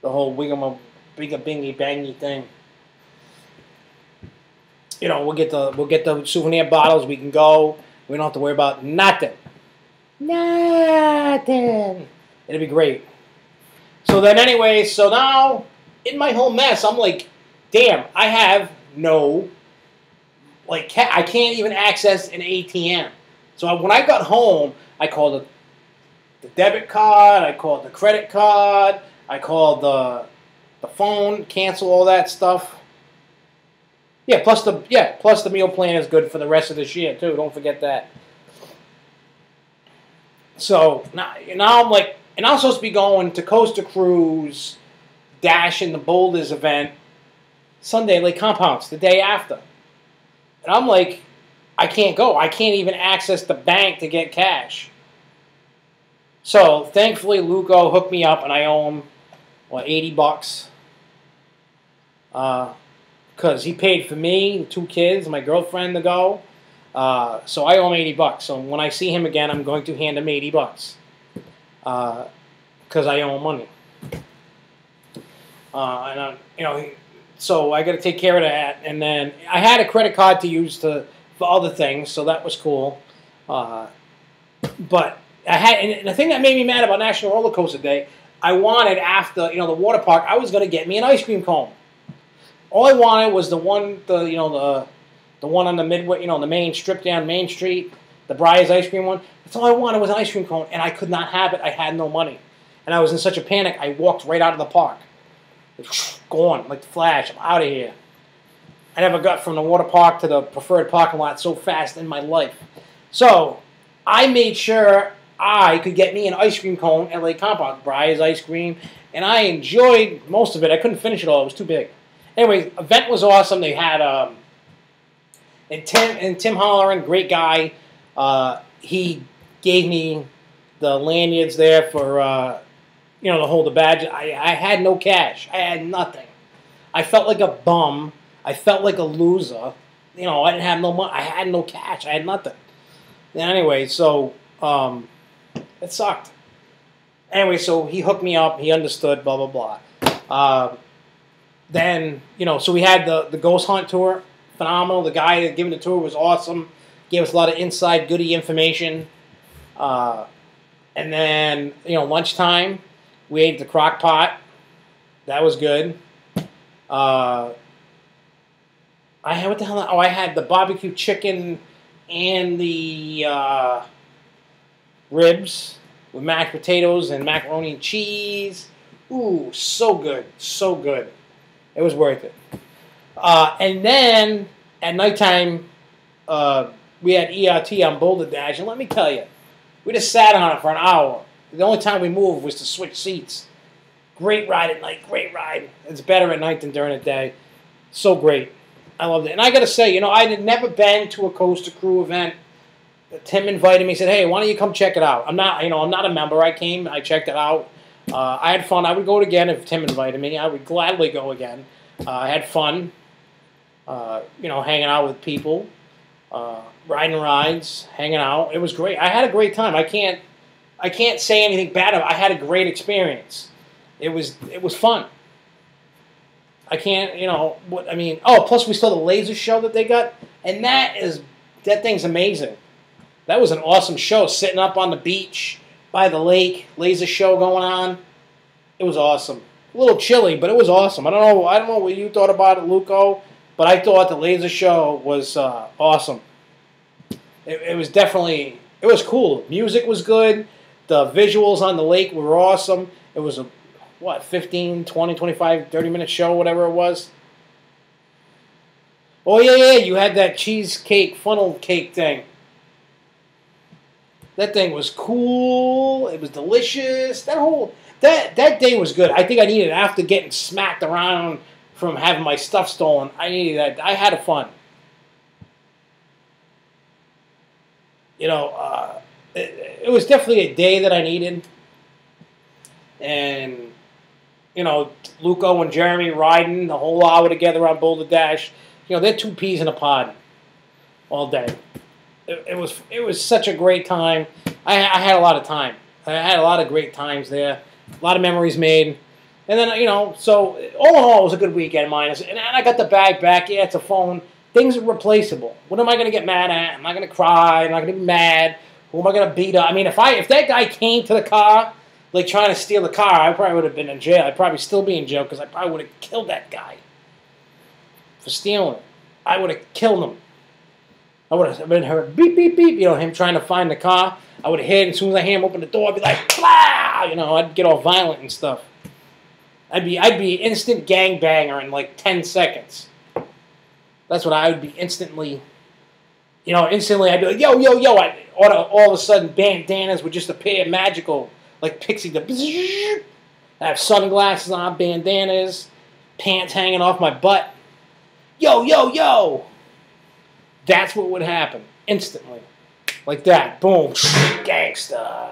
Speaker 1: The whole bingy bangy thing. We'll get the souvenir bottles. We can go. We don't have to worry about nothing. Nothing. It'll be great. So then anyway, so now in my whole mess, I'm like, damn, I have no, like, I can't even access an ATM. So when I got home, I called the debit card, I called the credit card, I called the phone, cancel all that stuff. Yeah, plus the meal plan is good for the rest of this year too. Don't forget that. So now I'm like, and I'm supposed to be going to Costa Cruise Dash in the Boulders event Sunday, Lake Compounce, the day after. And I'm like, I can't go. I can't even access the bank to get cash. So thankfully, Luco hooked me up, and I owe him, what, $80? Because he paid for me, the 2 kids, my girlfriend to go. So I owe him $80. So when I see him again, I'm going to hand him $80. Because I owe him money. So I got to take care of that. And then I had a credit card to use for other things, so that was cool. But I had, and the thing that made me mad about National Roller Coaster Day, I wanted after the water park, I was going to get me an ice cream cone. All I wanted was the one on the midway, the main strip down Main Street, the Briar's ice cream one. That's all I wanted was an ice cream cone, and I could not have it. I had no money, and I was in such a panic. I walked right out of the park, gone like the Flash. I'm out of here. I never got from the water park to the preferred parking lot so fast in my life. So I made sure I could get me an ice cream cone at Lake Compound, Briar's ice cream, and I enjoyed most of it. I couldn't finish it all; it was too big. Anyway, event was awesome. They had and Tim Holleran, great guy. He gave me the lanyards there for to hold the badge. I had no cash. I had nothing. I felt like a bum. I felt like a loser. I didn't have no money. I had no cash. I had nothing. Anyway, so it sucked. Anyway, so he hooked me up. He understood. Blah blah blah. Then so we had the ghost hunt tour. Phenomenal. The guy giving the tour was awesome. Gave us a lot of inside goodie information. And then lunchtime, we ate the crock pot. That was good. I had what the hell? Oh, I had the barbecue chicken and the ribs with mashed potatoes and macaroni and cheese. Ooh, so good, so good. It was worth it. And then at nighttime, we had ERT on Boulder Dash, and let me tell you, we just sat on it for an hour. The only time we moved was to switch seats. Great ride at night, great ride. It's better at night than during the day. So great. I loved it. And I got to say, I had never been to a Coaster Crew event. Tim invited me, said, hey, why don't you come check it out? I'm not a member. I came, I checked it out. I had fun. I would go again if Tim invited me. I would gladly go again. I had fun, hanging out with people, riding rides, hanging out. It was great. I had a great time. I can't say anything bad about it. I had a great experience. It was fun. I can't, plus we saw the laser show that they got, and that thing's amazing. That was an awesome show, sitting up on the beach by the lake, laser show going on. It was awesome. A little chilly, but it was awesome. I don't know what you thought about it, Luco, but I thought the laser show was awesome. It was definitely, it was cool. Music was good. The visuals on the lake were awesome. It was a 15, 20, 25, 30-minute show, whatever it was. Oh, yeah, you had that cheesecake, funnel cake thing. That thing was cool. It was delicious. That day was good. I think I needed it after getting smacked around from having my stuff stolen. I needed that. I had fun. It was definitely a day that I needed. And, Luco and Jeremy riding the whole hour together on Boulder Dash. They're 2 peas in a pod all day. It was such a great time. I had a lot of time. I had a lot of great times there. A lot of memories made. And then, so all in all, it was a good weekend, minus. And I got the bag back. Yeah, it's a phone. Things are replaceable. What am I going to get mad at? I'm not going to cry. I'm not going to be mad. Who am I going to beat up? I mean, if that guy came to the car, like trying to steal the car, I probably would have been in jail. I'd probably still be in jail because I probably would have killed that guy for stealing it. I would have killed him. I would have been heard beep, beep, beep, you know, him trying to find the car. I would have hit, and as soon as I hear him open the door, I'd be like, blah! You know, I'd get all violent and stuff. I'd be instant gangbanger in like 10 seconds. That's what I would be instantly, you know, instantly I'd be like, yo, yo, yo. All of a sudden, bandanas would just appear magical, like pixie dust. I have sunglasses on, bandanas, pants hanging off my butt. Yo, yo, yo. That's what would happen instantly. Like that. Boom. Gangsta.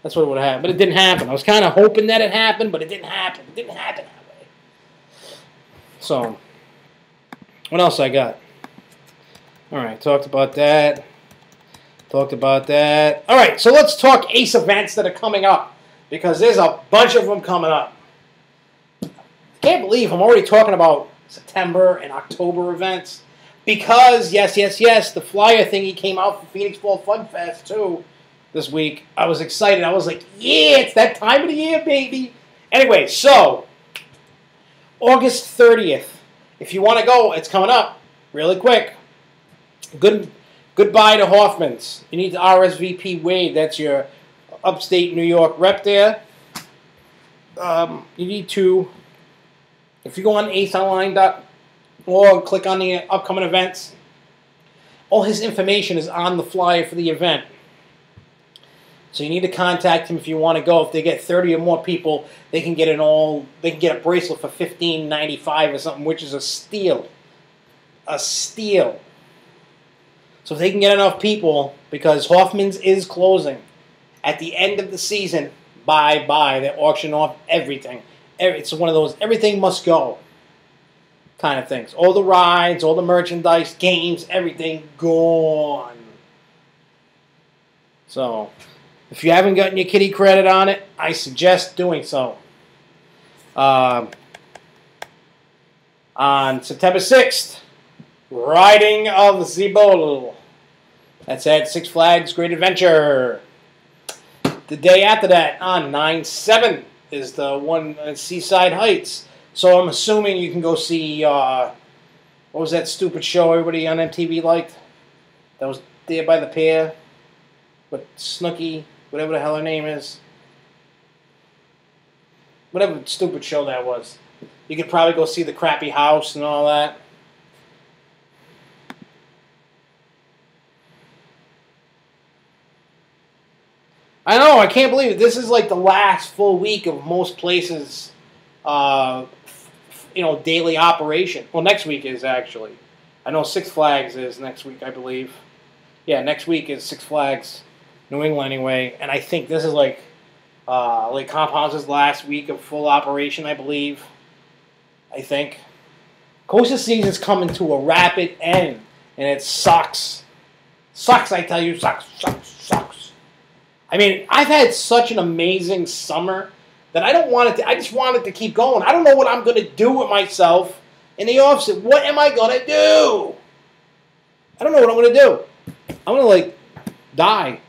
Speaker 1: That's what would happen. But it didn't happen. I was kind of hoping that it happened, but it didn't happen. It didn't happen that way. So, what else I got? Alright, talked about that. Talked about that. Alright, so let's talk Ace events that are coming up. Because there's a bunch of them coming up. I can't believe I'm already talking about September and October events. Because, yes, yes, yes, the flyer thingy came out for Phoenix Fall Fun Fest, too, this week. I was excited. I was like, yeah, it's that time of the year, baby. Anyway, so, August 30th. If you want to go, it's coming up really quick. Goodbye to Hoffman's. You need to RSVP Wade. That's your upstate New York rep there. You need to, if you go on aceonline.org, click on the upcoming events. All his information is on the flyer for the event. So you need to contact him if you want to go. If they get 30 or more people, they can get a bracelet for $15.95 or something, which is a steal. A steal. So if they can get enough people, because Hoffman's is closing at the end of the season, bye-bye. They're auctioning off everything. It's one of those everything must go kind of things. All the rides, all the merchandise, games, everything gone. So, if you haven't gotten your kitty credit on it, I suggest doing so. On September 6th, Riding of the Bull. That's at Six Flags Great Adventure. The day after that, on 9/7, is the one at Seaside Heights. So I'm assuming you can go see, what was that stupid show everybody on MTV liked? That was there by the pier with Snooki, whatever the hell her name is. Whatever stupid show that was. You could probably go see the crappy house and all that. I know, I can't believe it. This is like the last full week of most places, daily operation. Well, next week is actually. I know Six Flags is next week, I believe. Yeah, next week is Six Flags, New England anyway. And I think this is like Compound's last week of full operation, I believe. I think. Coaster season's coming to a rapid end, and it sucks. Sucks, I tell you, sucks, sucks, sucks. I mean, I've had such an amazing summer that I don't want it to, I just want it to keep going. I don't know what I'm going to do with myself in the off-season. What am I going to do? I don't know what I'm going to do. I'm going to, die.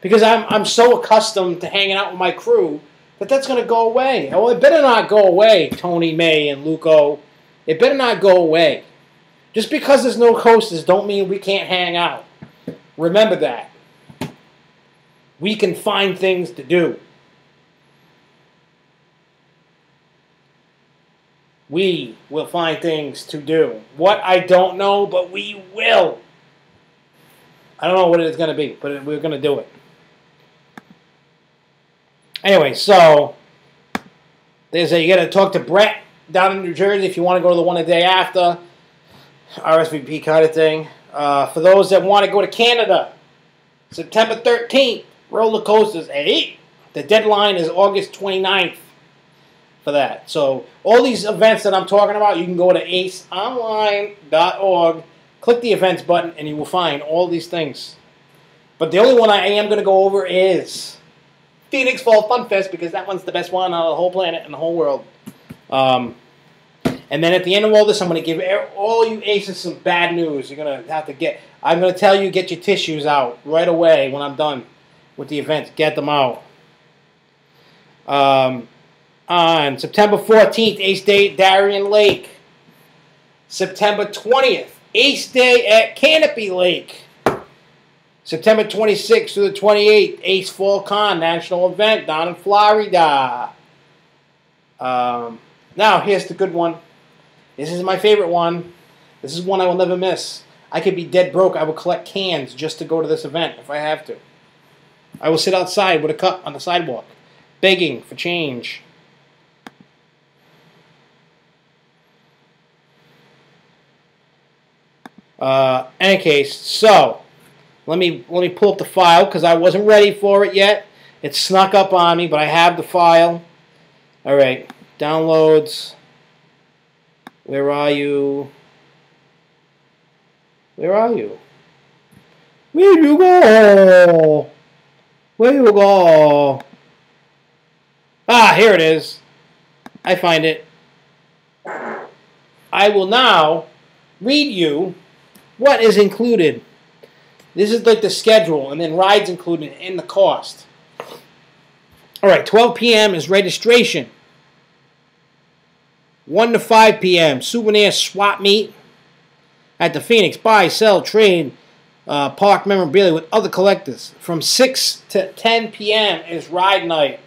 Speaker 1: Because I'm so accustomed to hanging out with my crew that that's going to go away. Well, it better not go away, Tony, May, and Luco. It better not go away. Just because there's no coasters don't mean we can't hang out. Remember that. We can find things to do. We will find things to do. What, I don't know, but we will. I don't know what it's going to be, but we're going to do it. Anyway, so you got to talk to Brett down in New Jersey if you want to go to the one a day after. RSVP kind of thing. For those that want to go to Canada, September 13th. Roller coasters, 8. The deadline is August 29th for that. So all these events that I'm talking about, you can go to aceonline.org, click the events button, and you will find all these things. But the only one I am going to go over is Phoenix Fall Fun Fest, because that one's the best one on the whole planet and the whole world. And then at the end of all this, I'm going to give all you aces some bad news. You're going to have to I'm going to tell you, get your tissues out right away when I'm done with the events. Get them out. On September 14th, Ace Day at Darien Lake. September 20th, Ace Day at Canopy Lake. September 26th through the 28th, Ace Fall Con National Event down in Florida. Now, here's the good one. This is my favorite one. This is one I will never miss. I could be dead broke. I will collect cans just to go to this event if I have to. I will sit outside with a cup on the sidewalk, begging for change. Any case, so let me pull up the file because I wasn't ready for it yet. It snuck up on me, but I have the file. All right, downloads. Where are you? Where are you? Where'd you go? Where you go? Ah, here it is. I find it. I will now read you what is included. This is like the schedule, and then rides included in the cost. All right, 12 p.m. is registration. 1 to 5 p.m. souvenir swap meet at the Phoenix. Buy, sell, trade, park memorabilia with other collectors. From 6 to 10 p.m. is ride night.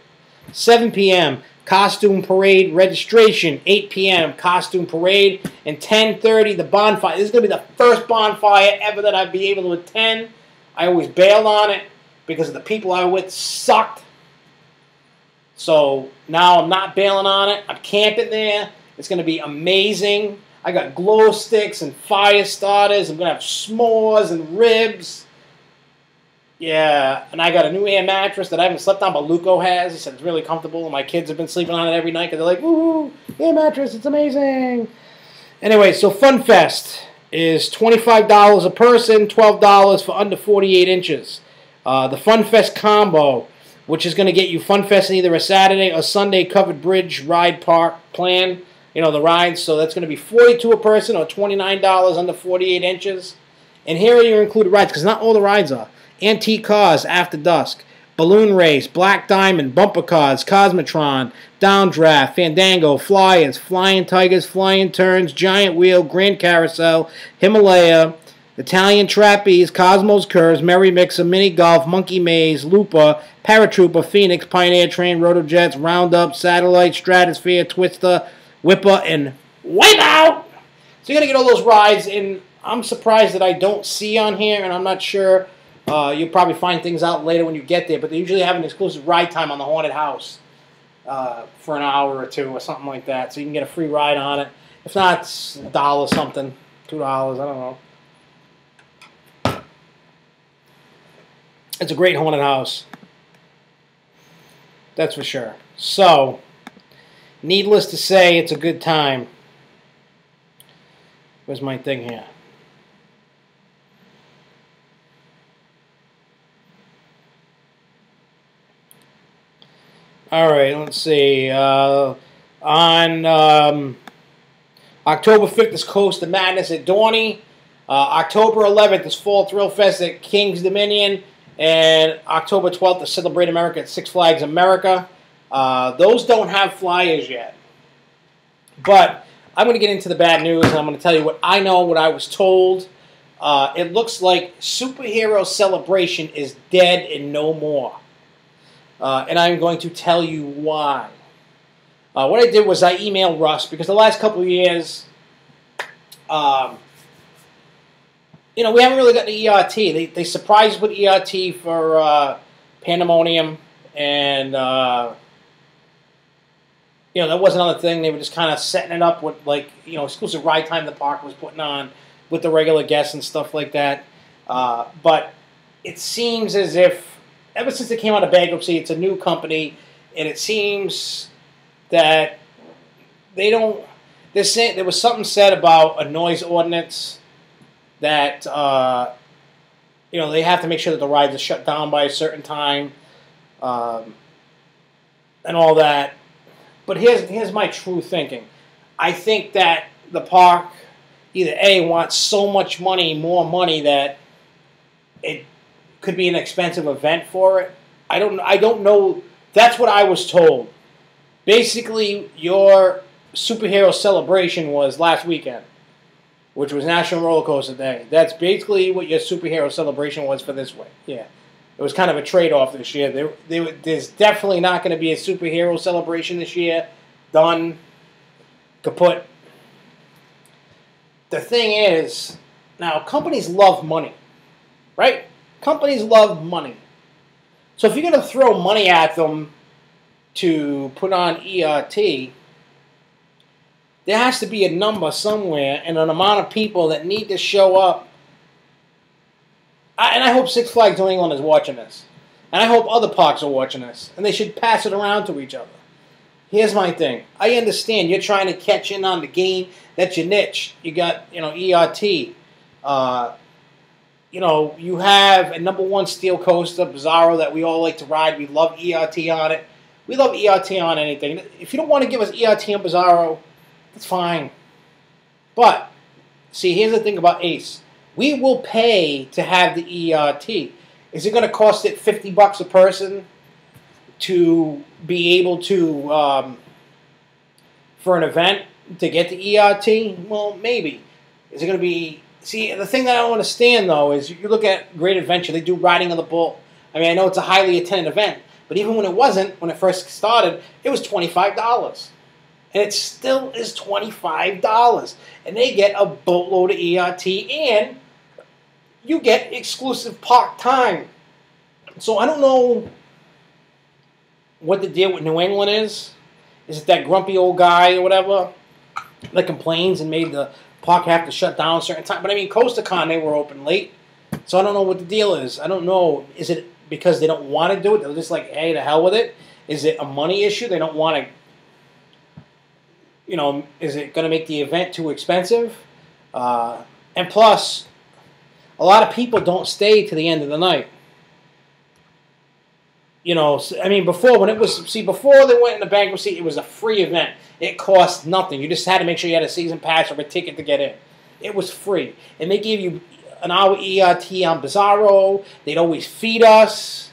Speaker 1: 7 p.m. costume parade registration. 8 p.m. costume parade. And 10:30 the bonfire. This is going to be the first bonfire ever that I'd be able to attend. I always bailed on it because the people I was with sucked. So now I'm not bailing on it. I'm camping there. It's going to be amazing. I got glow sticks and fire starters. I'm going to have s'mores and ribs. Yeah, and I got a new air mattress that I haven't slept on, but Luco has. He said it's really comfortable, and my kids have been sleeping on it every night because they're like, woo, air mattress, it's amazing. Anyway, so Fun Fest is $25 a person, $12 for under 48 inches. The Fun Fest combo, which is going to get you Fun Fest in either a Saturday or Sunday covered bridge ride park plan. You know, the rides. So that's going to be $42 a person or $29 under 48 inches. And here are your included rides, because not all the rides are. Antique Cars After Dusk, Balloon Race, Black Diamond, Bumper Cars, Cosmotron, Downdraft, Fandango, Flyers, Flying Tigers, Flying Turns, Giant Wheel, Grand Carousel, Himalaya, Italian Trapeze, Cosmos Curves, Merry Mixer, Mini Golf, Monkey Maze, Looper, Paratrooper, Phoenix, Pioneer Train, Rotojets, Roundup, Satellite, Stratosphere, Twister, Whipper, and Wipeout! So you're going to get all those rides, and I'm surprised that I don't see on here, and I'm not sure. You'll probably find things out later when you get there, but they usually have an exclusive ride time on the Haunted House for an hour or two or something like that, so you can get a free ride on it. If not, it's $1 something, $2, I don't know. It's a great haunted house. That's for sure. So, needless to say, it's a good time. Where's my thing here? All right, let's see. On October 5th is Coast of Madness at Dorney. October 11th is Fall Thrill Fest at King's Dominion. And October 12th is Celebrate America at Six Flags America. Those don't have flyers yet. But I'm going to get into the bad news, and I'm going to tell you what I know, what I was told. It looks like Superhero Celebration is dead and no more. And I'm going to tell you why. What I did was I emailed Russ, because the last couple of years, you know, we haven't really gotten the ERT. They surprised us with ERT for Pandemonium, and you know, that was another thing. They were just kind of setting it up with, like, you know, exclusive ride time the park was putting on with the regular guests and stuff like that. But it seems as if ever since they came out of bankruptcy, it's a new company, and it seems that they don't. They're saying there was something said about a noise ordinance that you know, they have to make sure that the rides are shut down by a certain time, and all that. But here's my true thinking. I think that the park either A, wants so much money, more money, that it could be an expensive event for it. I don't know That's what I was told. Basically, your superhero celebration was last weekend, which was National Roller Coaster Day. That's basically what your superhero celebration was for this way. Yeah. It was kind of a trade-off this year. There's definitely not going to be a superhero celebration this year. Done. Kaput. The thing is, now, companies love money. Right? Companies love money. So if you're going to throw money at them to put on ERT, there has to be a number somewhere and an amount of people that need to show up. And I hope Six Flags New England is watching this. And I hope other parks are watching this. And they should pass it around to each other. Here's my thing. I understand you're trying to catch in on the game. That's your niche. You got, ERT. You have a #1 steel coaster, Bizarro, that we all like to ride. We love ERT on it. We love ERT on anything. If you don't want to give us ERT on Bizarro, that's fine. But, see, here's the thing about Ace. We will pay to have the ERT. Is it going to cost it $50 a person to be able to, for an event, to get the ERT? Well, maybe. Is it going to be... See, the thing that I don't understand, though, is you look at Great Adventure, they do Riding of the Bull. I mean, I know it's a highly attended event, but even when it wasn't, when it first started, it was $25. And it still is $25. And they get a boatload of ERT, and you get exclusive park time. So I don't know what the deal with New England is. Is it that grumpy old guy or whatever that complains and made the park have to shut down a certain time? But I mean, CoasterCon, they were open late. So I don't know what the deal is. I don't know. Is it because they don't want to do it? They're just like, hey, to hell with it? Is it a money issue? They don't want to, is it going to make the event too expensive? And plus, a lot of people don't stay to the end of the night. I mean, before they went into bankruptcy, it was a free event. It cost nothing. You just had to make sure you had a season pass or a ticket to get in. It was free. And they gave you an hour ERT on Bizarro. They'd always feed us.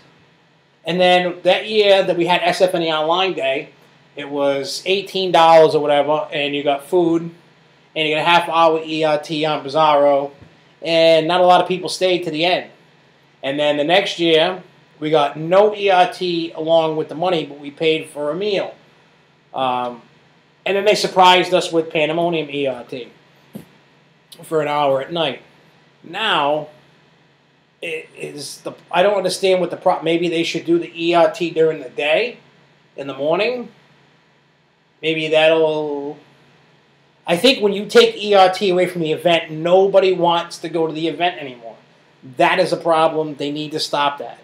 Speaker 1: And then that year that we had SFNE Online Day, it was $18 or whatever, and you got food, and you got a half-hour ERT on Bizarro, and not a lot of people stayed to the end. And then the next year, we got no ERT along with the money, but we paid for a meal. And then they surprised us with Pandemonium ERT for an hour at night. Now, I don't understand what the problem. Maybe they should do the ERT during the day, in the morning. Maybe that'll... I think when you take ERT away from the event, nobody wants to go to the event anymore. That is a problem. They need to stop that.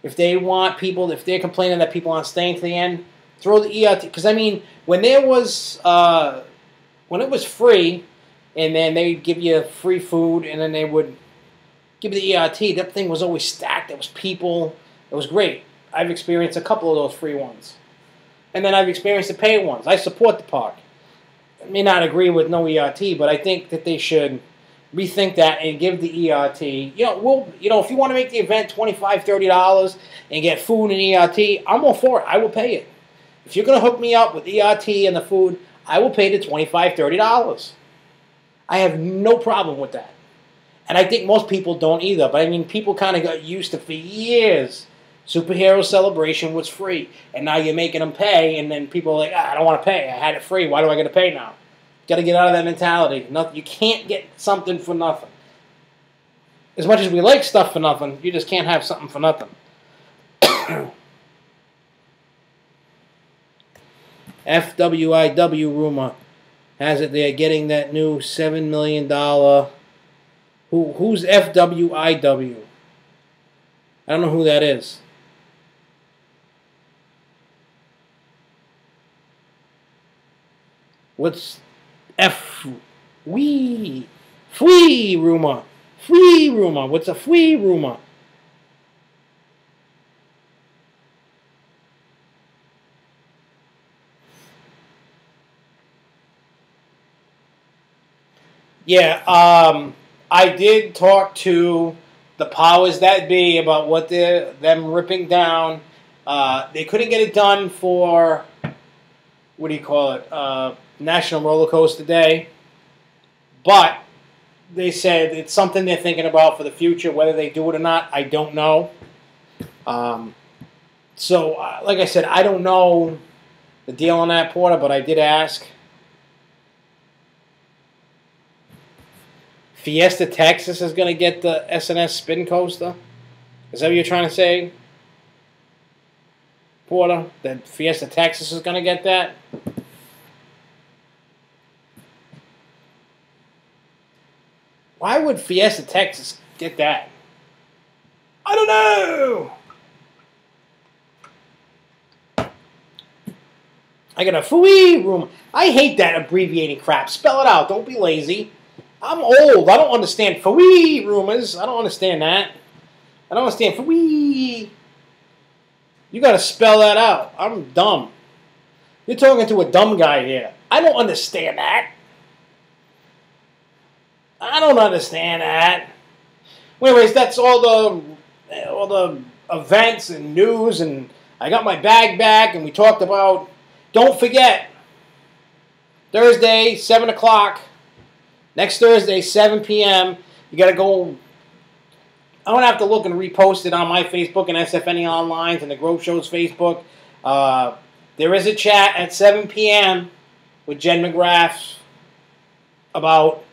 Speaker 1: If they want people, if they're complaining that people aren't staying to the end, throw the ERT. Because, I mean, when it was free, and then they'd give you free food, and then they would give you the ERT, that thing was always stacked. There was people. It was great. I've experienced a couple of those free ones. And then I've experienced the paid ones. I support the park. I may not agree with no ERT, but I think that they should rethink that and give the ERT. If you want to make the event $25, $30 and get food and ERT, I'm all for it. I will pay it. If you're going to hook me up with ERT and the food, I will pay the $25, $30. I have no problem with that. And I think most people don't either. But I mean, people kind of got used to, for years, Superhero Celebration was free. And now you're making them pay, and then people are like, I don't want to pay. I had it free. Why do I got to pay now? Got to get out of that mentality. You can't get something for nothing. As much as we like stuff for nothing, you just can't have something for nothing. FWIW rumor has it they're getting that new $7 million. Who's FWIW? I don't know who that is. What's Free rumor. Free rumor. What's a free rumor? Yeah, I did talk to the powers that be about what them ripping down They couldn't get it done for, what do you call it, National Roller Coaster Day. But they said it's something they're thinking about for the future. Whether they do it or not, I don't know. So, like I said, I don't know the deal on that, Porter, but I did ask. Fiesta Texas is going to get the S&S spin coaster? Is that what you're trying to say, Porter? That Fiesta Texas is going to get that? Why would Fiesta Texas get that? I don't know! I got a fooey room. I hate that abbreviating crap. Spell it out. Don't be lazy. I'm old. I don't understand fooey rumors. I don't understand that. I don't understand fooey. You got to spell that out. I'm dumb. You're talking to a dumb guy here. I don't understand that. I don't understand that. Anyways, that's all the events and news, and I got my bag back, and we talked about. Don't forget, Thursday, 7 o'clock. Next Thursday, 7 p.m. You got to go. I'm going to have to look and repost it on my Facebook and SFNE Online and the Grove Show's Facebook. There is a chat at 7 p.m. with Jen McGrath about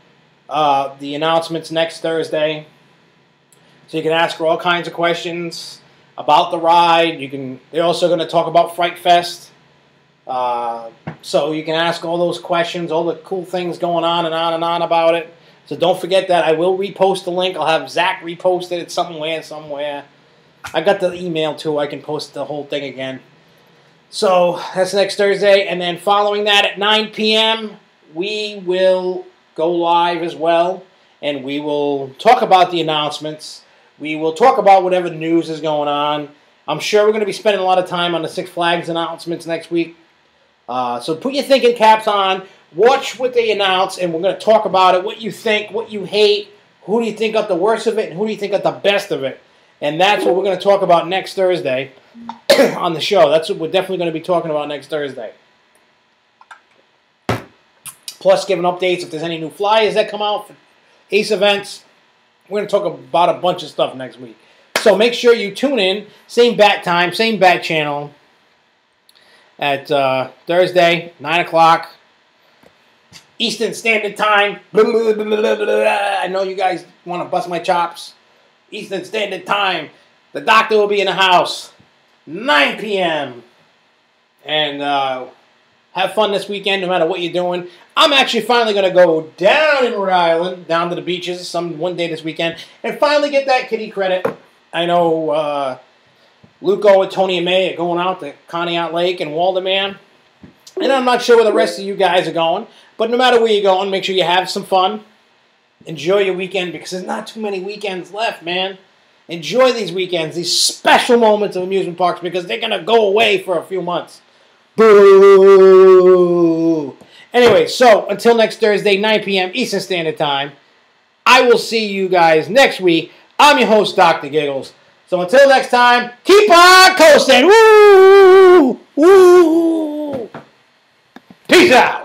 Speaker 1: the announcements next Thursday. So you can ask her all kinds of questions about the ride. They're also going to talk about Fright Fest. So you can ask all those questions, all the cool things going on and on and on about it. So don't forget that. I will repost the link. I'll have Zach repost it somewhere. I got the email too. I can post the whole thing again. So that's next Thursday. And then following that at 9 p.m., we will go live as well. And we will talk about the announcements. We will talk about whatever news is going on. I'm sure we're going to be spending a lot of time on the Six Flags announcements next week. So put your thinking caps on, watch what they announce, and we're going to talk about it, what you think, what you hate, who do you think got the worst of it, and who do you think got the best of it. And that's what we're going to talk about next Thursday on the show. That's what we're definitely going to be talking about next Thursday. Plus giving updates if there's any new flyers that come out for Ace events. We're going to talk about a bunch of stuff next week. So make sure you tune in, same bat time, same bat channel, at Thursday, 9 o'clock, Eastern Standard Time. I know you guys want to bust my chops. Eastern Standard Time. The doctor will be in the house. 9 p.m. And have fun this weekend, no matter what you're doing. I'm actually finally going to go down in Rhode Island, down to the beaches one day this weekend, and finally get that kitty credit. I know Luco and Tony and May are going out to Conneaut Lake and Walderman. And I'm not sure where the rest of you guys are going. But no matter where you're going, make sure you have some fun. Enjoy your weekend because there's not too many weekends left, man. Enjoy these weekends, these special moments of amusement parks because they're going to go away for a few months. Boo! Anyway, so until next Thursday, 9 p.m. Eastern Standard Time, I will see you guys next week. I'm your host, Dr. Giggles. So until next time, keep on coasting. Woo! Woo! Peace out.